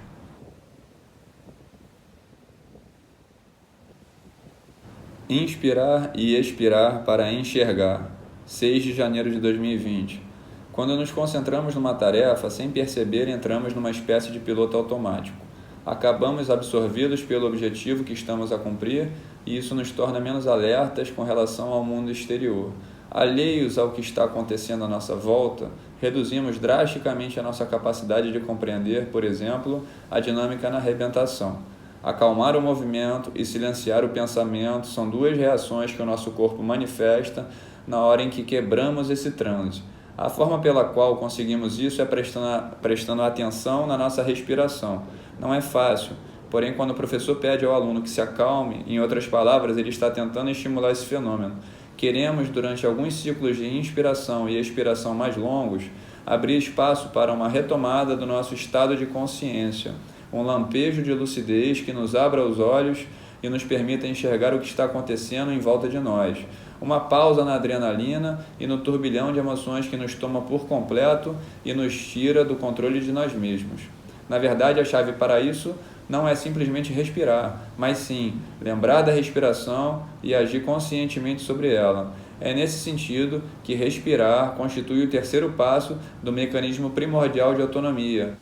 Inspirar e expirar para enxergar. 6 de janeiro de 2020. Quando nos concentramos numa tarefa, sem perceber, entramos numa espécie de piloto automático. Acabamos absorvidos pelo objetivo que estamos a cumprir e isso nos torna menos alertas com relação ao mundo exterior. Alheios ao que está acontecendo à nossa volta, reduzimos drasticamente a nossa capacidade de compreender, por exemplo, a dinâmica na arrebentação. Acalmar o movimento e silenciar o pensamento são duas reações que o nosso corpo manifesta na hora em que quebramos esse transe. A forma pela qual conseguimos isso é prestando atenção na nossa respiração. Não é fácil, porém, quando o professor pede ao aluno que se acalme, em outras palavras, ele está tentando estimular esse fenômeno. Queremos, durante alguns ciclos de inspiração e expiração mais longos, abrir espaço para uma retomada do nosso estado de consciência, um lampejo de lucidez que nos abra os olhos e nos permita enxergar o que está acontecendo em volta de nós. Uma pausa na adrenalina e no turbilhão de emoções que nos toma por completo e nos tira do controle de nós mesmos. Na verdade, a chave para isso não é simplesmente respirar, mas sim lembrar da respiração e agir conscientemente sobre ela. É nesse sentido que respirar constitui o terceiro passo do mecanismo primordial de autonomia.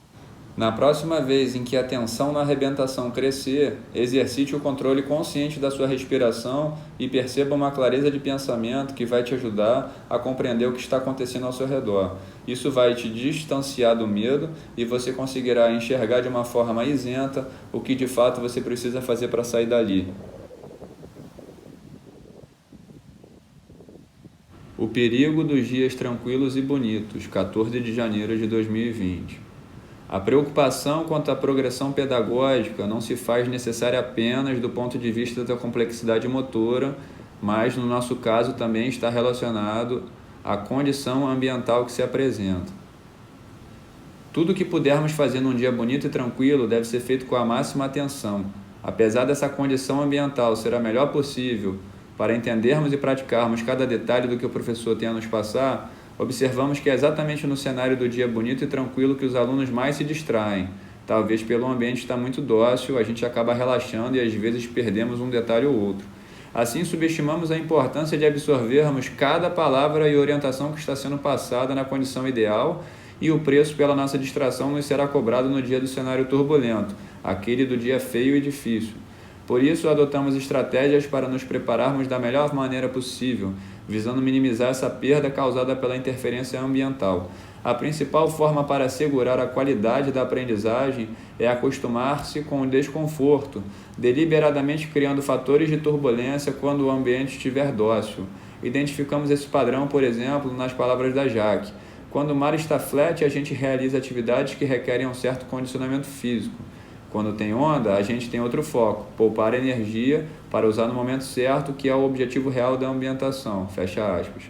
Na próxima vez em que a tensão na arrebentação crescer, exercite o controle consciente da sua respiração e perceba uma clareza de pensamento que vai te ajudar a compreender o que está acontecendo ao seu redor. Isso vai te distanciar do medo e você conseguirá enxergar de uma forma mais isenta o que de fato você precisa fazer para sair dali. O perigo dos dias tranquilos e bonitos, 14 de janeiro de 2020. A preocupação quanto à progressão pedagógica não se faz necessária apenas do ponto de vista da complexidade motora, mas, no nosso caso, também está relacionado à condição ambiental que se apresenta. Tudo o que pudermos fazer num dia bonito e tranquilo deve ser feito com a máxima atenção. Apesar dessa condição ambiental ser a melhor possível para entendermos e praticarmos cada detalhe do que o professor tem a nos passar, observamos que é exatamente no cenário do dia bonito e tranquilo que os alunos mais se distraem. Talvez pelo ambiente estar muito dócil, a gente acaba relaxando e às vezes perdemos um detalhe ou outro. Assim, subestimamos a importância de absorvermos cada palavra e orientação que está sendo passada na condição ideal, e o preço pela nossa distração nos será cobrado no dia do cenário turbulento, aquele do dia feio e difícil. Por isso, adotamos estratégias para nos prepararmos da melhor maneira possível, visando minimizar essa perda causada pela interferência ambiental. A principal forma para assegurar a qualidade da aprendizagem é acostumar-se com o desconforto, deliberadamente criando fatores de turbulência quando o ambiente estiver dócil. Identificamos esse padrão, por exemplo, nas palavras da Jaque. Quando o mar está flat, a gente realiza atividades que requerem um certo condicionamento físico. Quando tem onda, a gente tem outro foco, poupar energia para usar no momento certo, que é o objetivo real da ambientação, fecha aspas.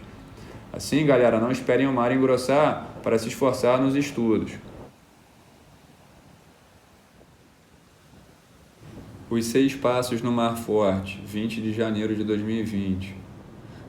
Assim, galera, não esperem o mar engrossar para se esforçar nos estudos. Os 6 passos no mar forte, 20 de janeiro de 2020.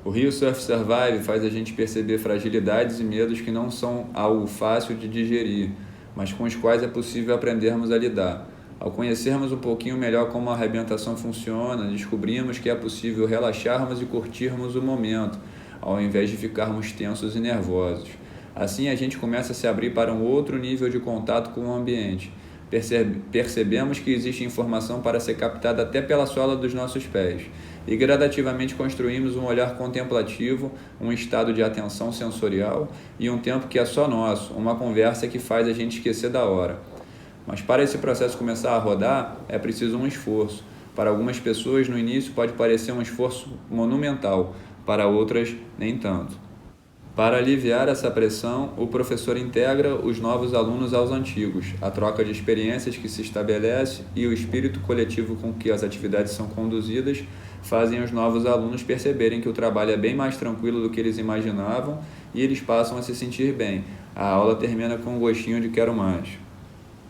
O Rio Surf Survive faz a gente perceber fragilidades e medos que não são algo fácil de digerir, mas com os quais é possível aprendermos a lidar. Ao conhecermos um pouquinho melhor como a arrebentação funciona, descobrimos que é possível relaxarmos e curtirmos o momento, ao invés de ficarmos tensos e nervosos. Assim, a gente começa a se abrir para um outro nível de contato com o ambiente. Percebemos que existe informação para ser captada até pela sola dos nossos pés, e gradativamente construímos um olhar contemplativo, um estado de atenção sensorial e um tempo que é só nosso, uma conversa que faz a gente esquecer da hora. Mas para esse processo começar a rodar, é preciso um esforço. Para algumas pessoas, no início, pode parecer um esforço monumental, para outras, nem tanto. Para aliviar essa pressão, o professor integra os novos alunos aos antigos, a troca de experiências que se estabelece e o espírito coletivo com que as atividades são conduzidas fazem os novos alunos perceberem que o trabalho é bem mais tranquilo do que eles imaginavam e eles passam a se sentir bem. A aula termina com um gostinho de quero mais.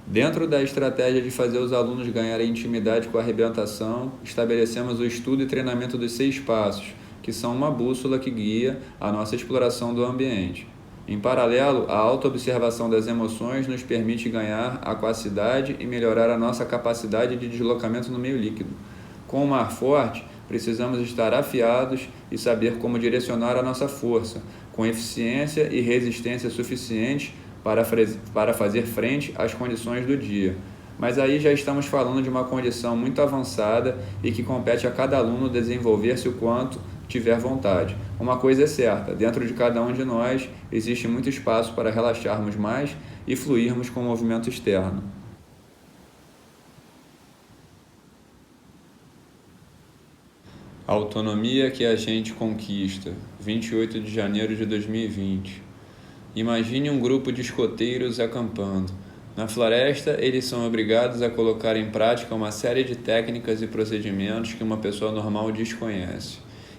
Dentro da estratégia de fazer os alunos ganharem intimidade com a arrebentação, estabelecemos o estudo e treinamento dos 6 passos, que são uma bússola que guia a nossa exploração do ambiente. Em paralelo, a autoobservação das emoções nos permite ganhar aquacidade e melhorar a nossa capacidade de deslocamento no meio líquido. Com o mar forte, precisamos estar afiados e saber como direcionar a nossa força, com eficiência e resistência suficientes para fazer frente às condições do dia. Mas aí já estamos falando de uma condição muito avançada e que compete a cada aluno desenvolver-se o quanto tiver vontade. Uma coisa é certa, dentro de cada um de nós existe muito espaço para relaxarmos mais e fluirmos com o movimento externo. A autonomia que a gente conquista, 28 de janeiro de 2020. Imagine um grupo de escoteiros acampando. Na floresta, eles são obrigados a colocar em prática uma série de técnicas e procedimentos que uma pessoa normal desconhece.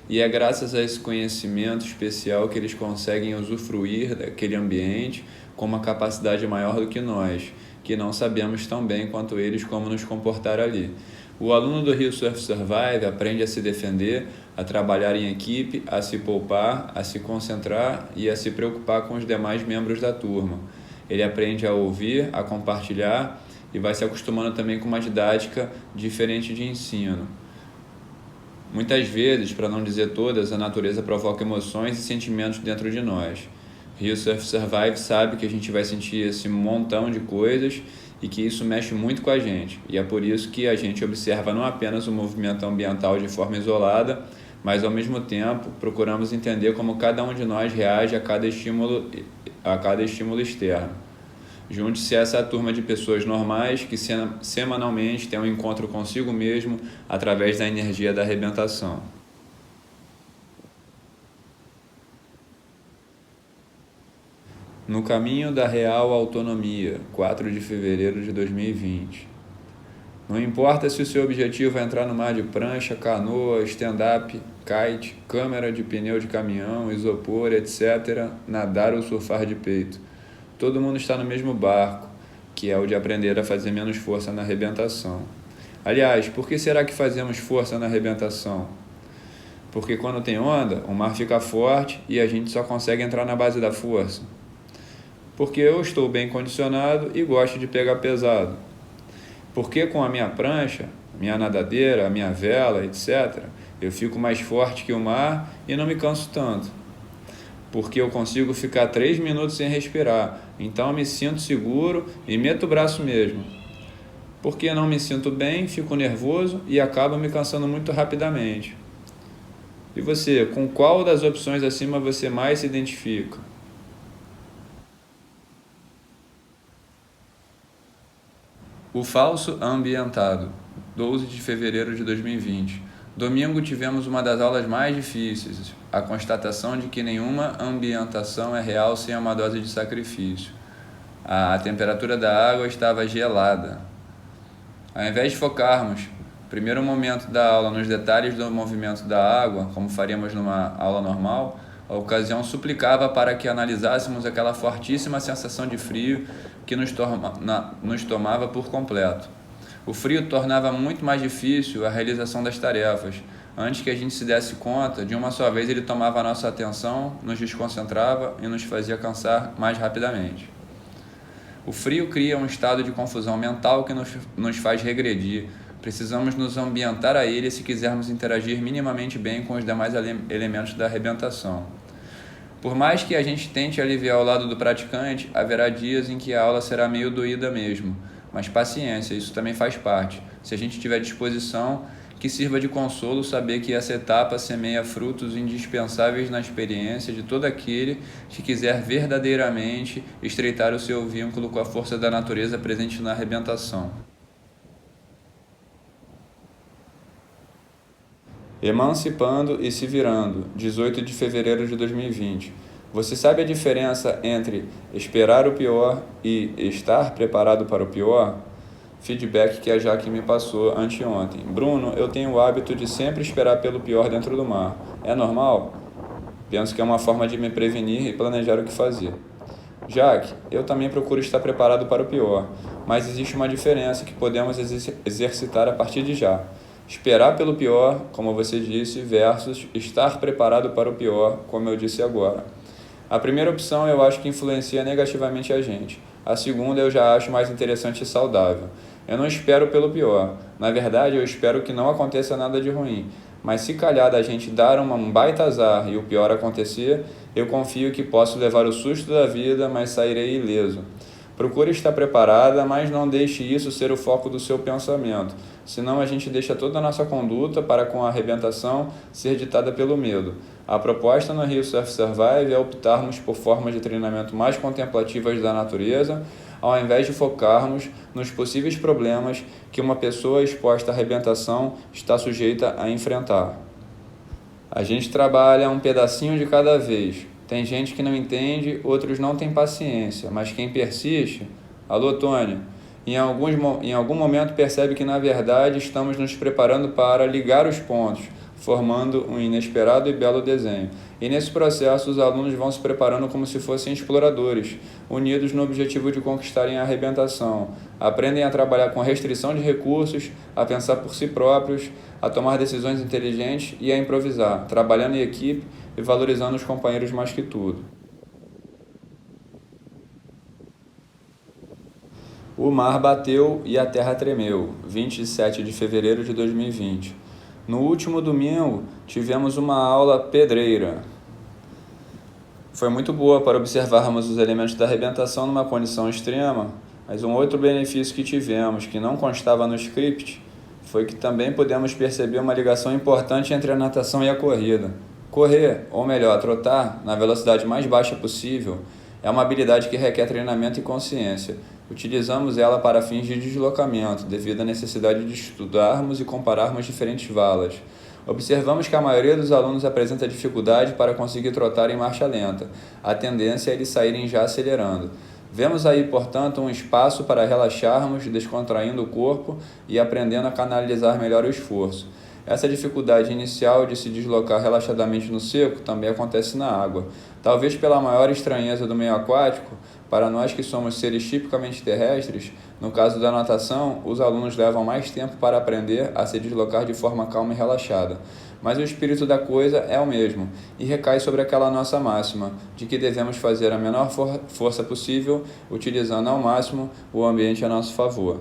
E é graças a esse conhecimento especial que eles conseguem usufruir daquele ambiente com uma capacidade maior do que nós, que não sabemos tão bem quanto eles como nos comportar ali. O aluno do Rio Surf Survive aprende a se defender, a trabalhar em equipe, a se poupar, a se concentrar e a se preocupar com os demais membros da turma. Ele aprende a ouvir, a compartilhar e vai se acostumando também com uma didática diferente de ensino. Muitas vezes, para não dizer todas, a natureza provoca emoções e sentimentos dentro de nós. Rio Surf Survive sabe que a gente vai sentir esse montão de coisas e que isso mexe muito com a gente. E é por isso que a gente observa não apenas o movimento ambiental de forma isolada, mas ao mesmo tempo procuramos entender como cada um de nós reage a cada estímulo externo. Junte-se a essa turma de pessoas normais que semanalmente tem um encontro consigo mesmo através da energia da arrebentação. No caminho da real autonomia, 4 de fevereiro de 2020. Não importa se o seu objetivo é entrar no mar de prancha, canoa, stand-up, kite, câmera de pneu de caminhão, isopor, etc., nadar ou surfar de peito. Todo mundo está no mesmo barco, que é o de aprender a fazer menos força na arrebentação. Aliás, por que será que fazemos força na arrebentação? Porque quando tem onda, o mar fica forte e a gente só consegue entrar na base da força. Porque eu estou bem condicionado e gosto de pegar pesado. Porque com a minha prancha, minha nadadeira, a minha vela, etc., eu fico mais forte que o mar e não me canso tanto. Porque eu consigo ficar 3 minutos sem respirar, então eu me sinto seguro e meto o braço mesmo. Porque não me sinto bem, fico nervoso e acabo me cansando muito rapidamente. E você, com qual das opções acima você mais se identifica? O falso ambientado, 12 de fevereiro de 2020. Domingo tivemos uma das aulas mais difíceis, a constatação de que nenhuma ambientação é real sem uma dose de sacrifício. A temperatura da água estava gelada. Ao invés de focarmos, primeiro momento da aula, nos detalhes do movimento da água, como faríamos numa aula normal, a ocasião suplicava para que analisássemos aquela fortíssima sensação de frio que nos tomava por completo. O frio tornava muito mais difícil a realização das tarefas. Antes que a gente se desse conta, de uma só vez ele tomava a nossa atenção, nos desconcentrava e nos fazia cansar mais rapidamente. O frio cria um estado de confusão mental que nos faz regredir. Precisamos nos ambientar a ele se quisermos interagir minimamente bem com os demais elementos da arrebentação. Por mais que a gente tente aliviar o lado do praticante, haverá dias em que a aula será meio doída mesmo. Mas paciência, isso também faz parte. Se a gente tiver disposição, que sirva de consolo saber que essa etapa semeia frutos indispensáveis na experiência de todo aquele que quiser verdadeiramente estreitar o seu vínculo com a força da natureza presente na arrebentação. Emancipando e se virando, 18 de fevereiro de 2020. Você sabe a diferença entre esperar o pior e estar preparado para o pior? Feedback que a Jaque me passou anteontem. Bruno, eu tenho o hábito de sempre esperar pelo pior dentro do mar. É normal? Penso que é uma forma de me prevenir e planejar o que fazer. Jaque, eu também procuro estar preparado para o pior, mas existe uma diferença que podemos exercitar a partir de já. Esperar pelo pior, como você disse, versus estar preparado para o pior, como eu disse agora. A primeira opção eu acho que influencia negativamente a gente. A segunda eu já acho mais interessante e saudável. Eu não espero pelo pior. Na verdade, eu espero que não aconteça nada de ruim. mas se calhar da gente dar um baita azar e o pior acontecer, eu confio que posso levar o susto da vida, mas sairei ileso. Procure estar preparada, mas não deixe isso ser o foco do seu pensamento, senão a gente deixa toda a nossa conduta para com a arrebentação ser ditada pelo medo. A proposta no Rio Surf Survive é optarmos por formas de treinamento mais contemplativas da natureza, ao invés de focarmos nos possíveis problemas que uma pessoa exposta à arrebentação está sujeita a enfrentar. A gente trabalha um pedacinho de cada vez. Tem gente que não entende, outros não têm paciência, mas quem persiste... Alô, Tônia, em algum momento percebe que na verdade estamos nos preparando para ligar os pontos, formando um inesperado e belo desenho. E nesse processo os alunos vão se preparando como se fossem exploradores, unidos no objetivo de conquistarem a arrebentação. Aprendem a trabalhar com restrição de recursos, a pensar por si próprios, a tomar decisões inteligentes e a improvisar, trabalhando em equipe e valorizando os companheiros mais que tudo. O mar bateu e a terra tremeu, 27 de fevereiro de 2020. No último domingo, tivemos uma aula pedreira. Foi muito boa para observarmos os elementos da arrebentação numa condição extrema, mas um outro benefício que tivemos, que não constava no script, foi que também pudemos perceber uma ligação importante entre a natação e a corrida. Correr, ou melhor, trotar, na velocidade mais baixa possível, é uma habilidade que requer treinamento e consciência. Utilizamos ela para fins de deslocamento, devido à necessidade de estudarmos e compararmos diferentes valas. Observamos que a maioria dos alunos apresenta dificuldade para conseguir trotar em marcha lenta. A tendência é eles saírem já acelerando. Vemos aí, portanto, um espaço para relaxarmos, descontraindo o corpo e aprendendo a canalizar melhor o esforço. Essa dificuldade inicial de se deslocar relaxadamente no seco também acontece na água. Talvez pela maior estranheza do meio aquático, para nós que somos seres tipicamente terrestres, no caso da natação, os alunos levam mais tempo para aprender a se deslocar de forma calma e relaxada. Mas o espírito da coisa é o mesmo, e recai sobre aquela nossa máxima, de que devemos fazer a menor força possível, utilizando ao máximo o ambiente a nosso favor.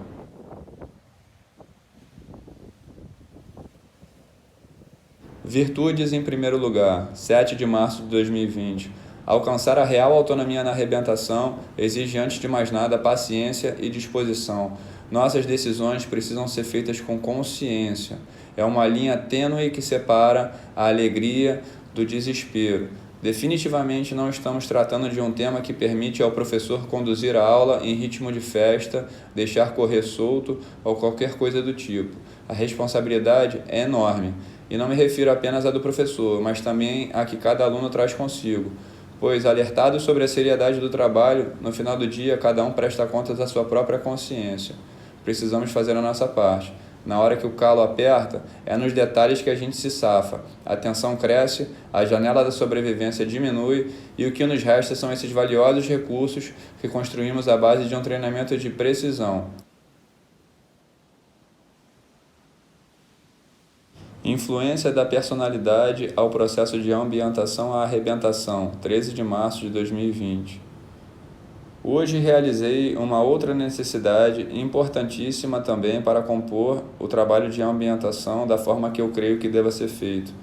Virtudes em primeiro lugar, 7 de março de 2020. Alcançar a real autonomia na arrebentação exige antes de mais nada paciência e disposição. Nossas decisões precisam ser feitas com consciência. É uma linha tênue que separa a alegria do desespero. Definitivamente não estamos tratando de um tema que permite ao professor conduzir a aula em ritmo de festa, deixar correr solto ou qualquer coisa do tipo. A responsabilidade é enorme, e não me refiro apenas à do professor, mas também à que cada aluno traz consigo. Pois, alertados sobre a seriedade do trabalho, no final do dia cada um presta contas à sua própria consciência. Precisamos fazer a nossa parte. Na hora que o calo aperta, é nos detalhes que a gente se safa. A tensão cresce, a janela da sobrevivência diminui e o que nos resta são esses valiosos recursos que construímos à base de um treinamento de precisão. Influência da personalidade ao processo de ambientação à arrebentação, 13 de março de 2020. Hoje realizei uma outra necessidade importantíssima também para compor o trabalho de ambientação da forma que eu creio que deva ser feito.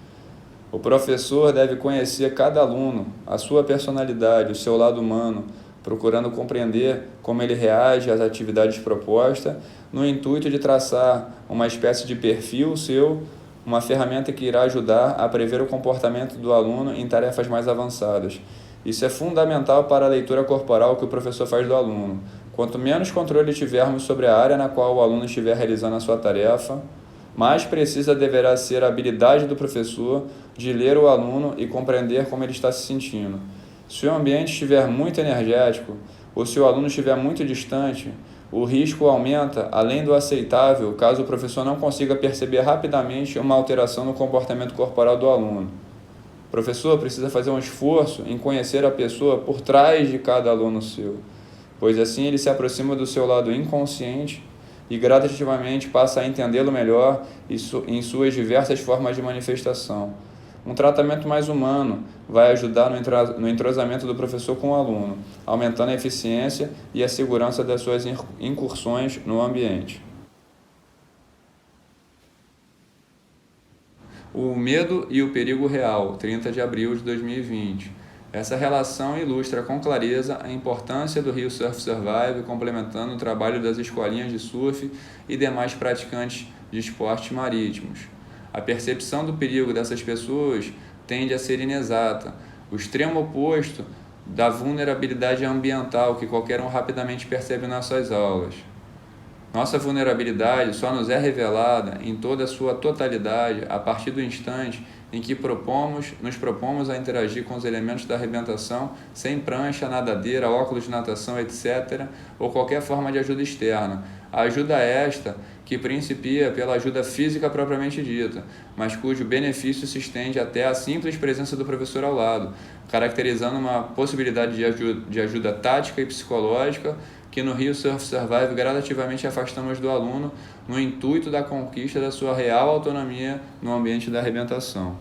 O professor deve conhecer cada aluno, a sua personalidade, o seu lado humano, procurando compreender como ele reage às atividades propostas, no intuito de traçar uma espécie de perfil seu, uma ferramenta que irá ajudar a prever o comportamento do aluno em tarefas mais avançadas. Isso é fundamental para a leitura corporal que o professor faz do aluno. Quanto menos controle tivermos sobre a área na qual o aluno estiver realizando a sua tarefa, mais precisa deverá ser a habilidade do professor de ler o aluno e compreender como ele está se sentindo. Se o ambiente estiver muito energético ou se o aluno estiver muito distante, o risco aumenta além do aceitável caso o professor não consiga perceber rapidamente uma alteração no comportamento corporal do aluno. O professor precisa fazer um esforço em conhecer a pessoa por trás de cada aluno seu, pois assim ele se aproxima do seu lado inconsciente e gradativamente passa a entendê-lo melhor em suas diversas formas de manifestação. Um tratamento mais humano vai ajudar no entrosamento do professor com o aluno, aumentando a eficiência e a segurança das suas incursões no ambiente. O medo e o perigo real, 30 de abril de 2020. Essa relação ilustra com clareza a importância do Rio Surf Survive, complementando o trabalho das escolinhas de surf e demais praticantes de esportes marítimos. A percepção do perigo dessas pessoas tende a ser inexata, o extremo oposto da vulnerabilidade ambiental que qualquer um rapidamente percebe nas suas aulas. Nossa vulnerabilidade só nos é revelada em toda a sua totalidade a partir do instante em que nos propomos a interagir com os elementos da arrebentação sem prancha, nadadeira, óculos de natação, etc., ou qualquer forma de ajuda externa. A ajuda esta que principia pela ajuda física propriamente dita, mas cujo benefício se estende até a simples presença do professor ao lado, caracterizando uma possibilidade de ajuda tática e psicológica que no Rio Surf Survive gradativamente afastamos do aluno no intuito da conquista da sua real autonomia no ambiente da arrebentação.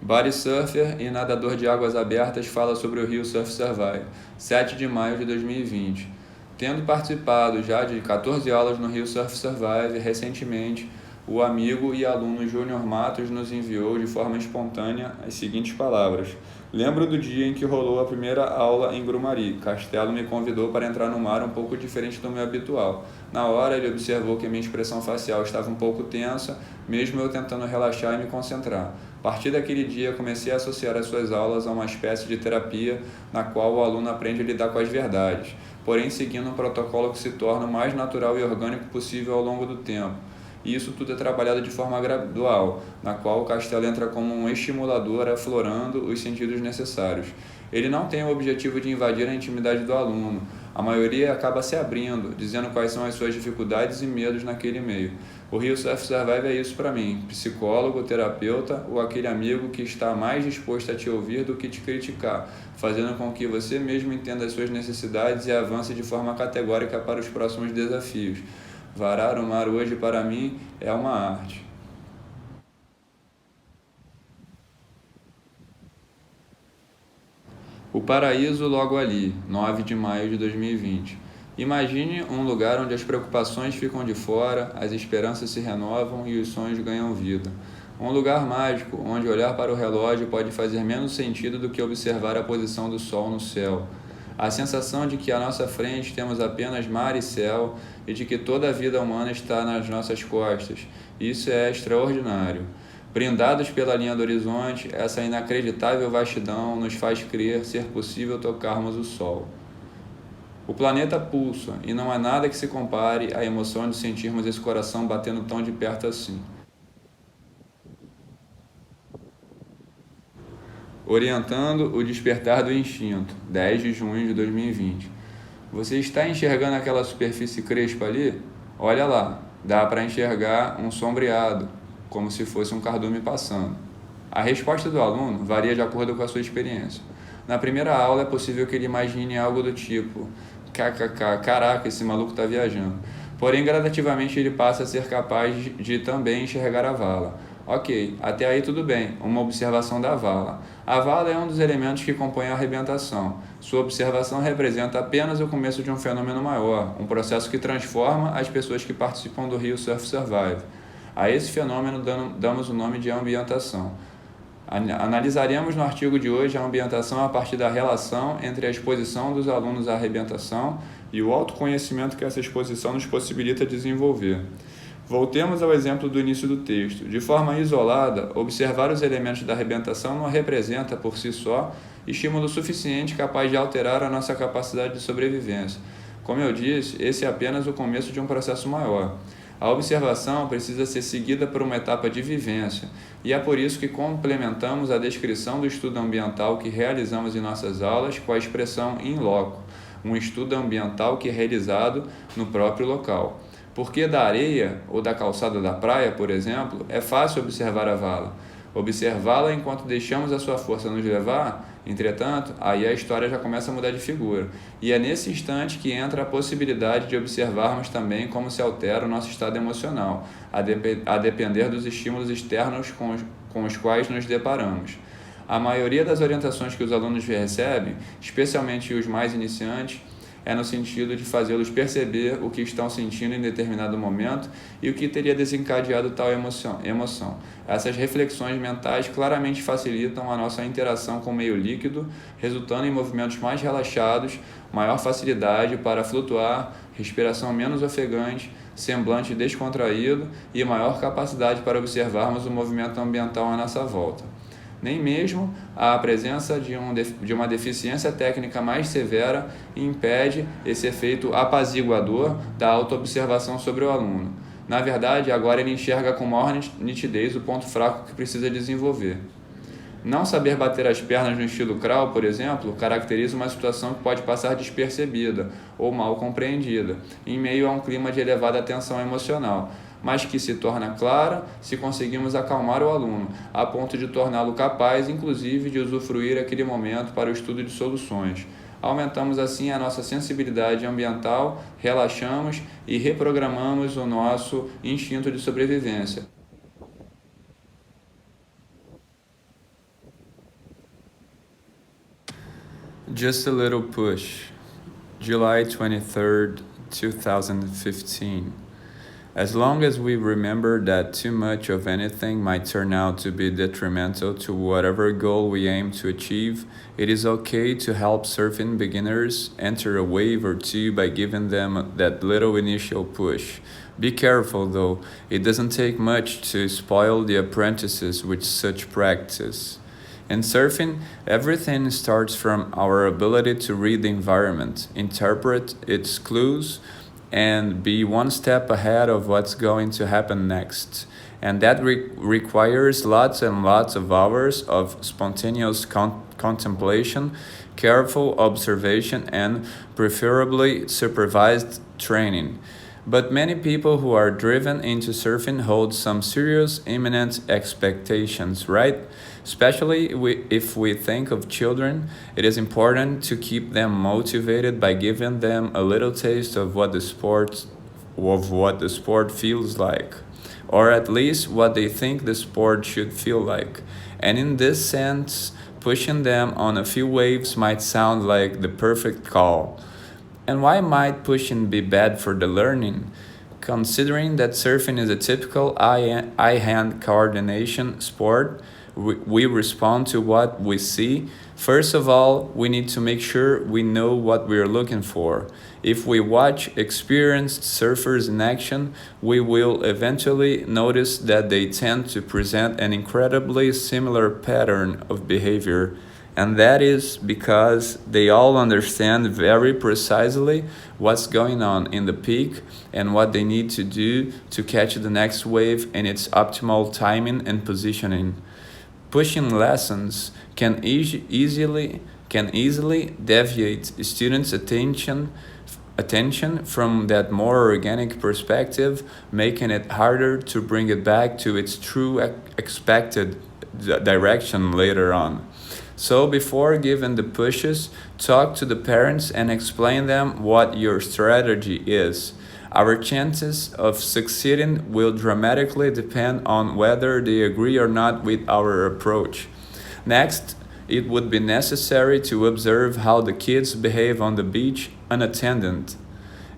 Body surfer e nadador de águas abertas fala sobre o Rio Surf Survive, 7 de maio de 2020. Tendo participado já de 14 aulas no Rio Surf Survive, recentemente, o amigo e aluno Júnior Matos nos enviou de forma espontânea as seguintes palavras. Lembro do dia em que rolou a primeira aula em Grumari. Castelo me convidou para entrar no mar um pouco diferente do meu habitual. Na hora, ele observou que minha expressão facial estava um pouco tensa, mesmo eu tentando relaxar e me concentrar. A partir daquele dia, comecei a associar as suas aulas a uma espécie de terapia na qual o aluno aprende a lidar com as verdades, porém seguindo um protocolo que se torna o mais natural e orgânico possível ao longo do tempo. E isso tudo é trabalhado de forma gradual, na qual o Castelo entra como um estimulador aflorando os sentidos necessários. Ele não tem o objetivo de invadir a intimidade do aluno. A maioria acaba se abrindo, dizendo quais são as suas dificuldades e medos naquele meio. O Rio Surf Survive é isso para mim, psicólogo, terapeuta ou aquele amigo que está mais disposto a te ouvir do que te criticar, fazendo com que você mesmo entenda as suas necessidades e avance de forma categórica para os próximos desafios. Varar o mar hoje, para mim, é uma arte. O paraíso logo ali, 9 de maio de 2020. Imagine um lugar onde as preocupações ficam de fora, as esperanças se renovam e os sonhos ganham vida. Um lugar mágico, onde olhar para o relógio pode fazer menos sentido do que observar a posição do sol no céu. A sensação de que à nossa frente temos apenas mar e céu e de que toda a vida humana está nas nossas costas. Isso é extraordinário. Brindados pela linha do horizonte, essa inacreditável vastidão nos faz crer ser possível tocarmos o sol. O planeta pulsa e não há nada que se compare à emoção de sentirmos esse coração batendo tão de perto assim. Orientando o despertar do instinto, 10 de junho de 2020. Você está enxergando aquela superfície crespa ali? Olha lá, dá para enxergar um sombreado, como se fosse um cardume passando. A resposta do aluno varia de acordo com a sua experiência. Na primeira aula é possível que ele imagine algo do tipo: kkk, caraca, esse maluco está viajando. Porém, gradativamente ele passa a ser capaz de também enxergar a vala. Ok, até aí tudo bem, uma observação da vala. A vala é um dos elementos que compõem a arrebentação. Sua observação representa apenas o começo de um fenômeno maior, um processo que transforma as pessoas que participam do Rio Surf Survive. A esse fenômeno damos o nome de ambientação. Analisaremos no artigo de hoje a ambientação a partir da relação entre a exposição dos alunos à arrebentação e o autoconhecimento que essa exposição nos possibilita desenvolver. Voltemos ao exemplo do início do texto. De forma isolada, observar os elementos da arrebentação não representa, por si só, estímulo suficiente capaz de alterar a nossa capacidade de sobrevivência. Como eu disse, esse é apenas o começo de um processo maior. A observação precisa ser seguida por uma etapa de vivência, e é por isso que complementamos a descrição do estudo ambiental que realizamos em nossas aulas com a expressão in loco, um estudo ambiental que é realizado no próprio local. Porque da areia ou da calçada da praia, por exemplo, é fácil observar a vala. Observá-la enquanto deixamos a sua força nos levar, entretanto, aí a história já começa a mudar de figura. E é nesse instante que entra a possibilidade de observarmos também como se altera o nosso estado emocional, a depender dos estímulos externos com os quais nos deparamos. A maioria das orientações que os alunos recebem, especialmente os mais iniciantes, é no sentido de fazê-los perceber o que estão sentindo em determinado momento e o que teria desencadeado tal emoção. Essas reflexões mentais claramente facilitam a nossa interação com o meio líquido, resultando em movimentos mais relaxados, maior facilidade para flutuar, respiração menos ofegante, semblante descontraído e maior capacidade para observarmos o movimento ambiental à nossa volta. Nem mesmo a presença de uma deficiência técnica mais severa impede esse efeito apaziguador da autoobservação sobre o aluno. Na verdade, agora ele enxerga com maior nitidez o ponto fraco que precisa desenvolver. Não saber bater as pernas no estilo crawl, por exemplo, caracteriza uma situação que pode passar despercebida ou mal compreendida, em meio a um clima de elevada tensão emocional, mas que se torna clara se conseguimos acalmar o aluno, a ponto de torná-lo capaz, inclusive, de usufruir aquele momento para o estudo de soluções. Aumentamos assim a nossa sensibilidade ambiental, relaxamos e reprogramamos o nosso instinto de sobrevivência. Just a Little Push, July 23rd, 2015. As long as we remember that too much of anything might turn out to be detrimental to whatever goal we aim to achieve, it is okay to help surfing beginners enter a wave or two by giving them that little initial push. Be careful though, it doesn't take much to spoil the apprentices with such practice. In surfing, everything starts from our ability to read the environment, interpret its clues, and be one step ahead of what's going to happen next. And that requires lots and lots of hours of spontaneous contemplation, careful observation, and preferably supervised training. But many people who are driven into surfing hold some serious imminent expectations, right? Especially if we think of children, it is important to keep them motivated by giving them a little taste of what the sport feels like, or at least what they think the sport should feel like. And in this sense, pushing them on a few waves might sound like the perfect call. And why might pushing be bad for the learning? Considering that surfing is a typical eye-hand coordination sport, we respond to what we see. First of all, we need to make sure we know what we are looking for. If we watch experienced surfers in action, we will eventually notice that they tend to present an incredibly similar pattern of behavior. And that is because they all understand very precisely what's going on in the peak and what they need to do to catch the next wave in its optimal timing and positioning. Pushing lessons can easily deviate students' attention from that more organic perspective, making it harder to bring it back to its true expected direction later on. So before giving the pushes, talk to the parents and explain them what your strategy is. Our chances of succeeding will dramatically depend on whether they agree or not with our approach. Next, it would be necessary to observe how the kids behave on the beach unattended.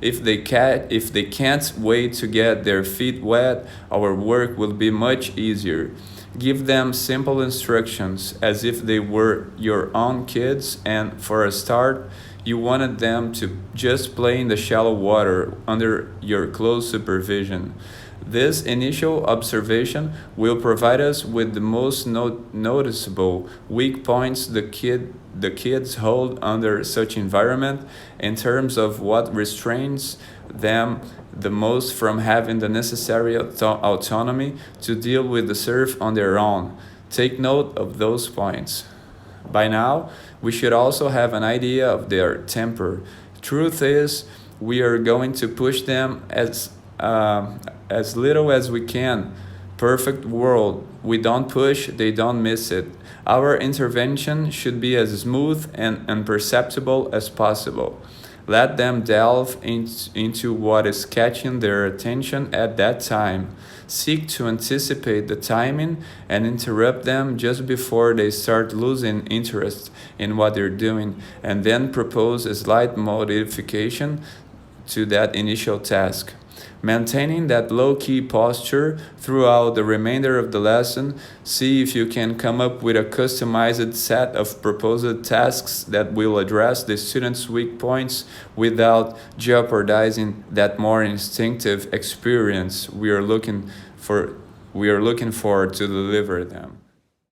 If they can't wait to get their feet wet, our work will be much easier. Give them simple instructions as if they were your own kids, and for a start, you wanted them to just play in the shallow water under your close supervision. This initial observation will provide us with the most noticeable weak points the kids hold under such environment in terms of what restrains them the most from having the necessary autonomy to deal with the surf on their own. Take note of those points. By now, we should also have an idea of their temper. Truth is, we are going to push them as little as we can. Perfect world. We don't push, they don't miss it. Our intervention should be as smooth and imperceptible as possible. Let them delve into what is catching their attention at that time. Seek to anticipate the timing and interrupt them just before they start losing interest in what they're doing, and then propose a slight modification to that initial task. Maintaining that low-key posture throughout the remainder of the lesson, see if you can come up with a customized set of proposed tasks that will address the student's weak points without jeopardizing that more instinctive experience we are looking for to deliver them.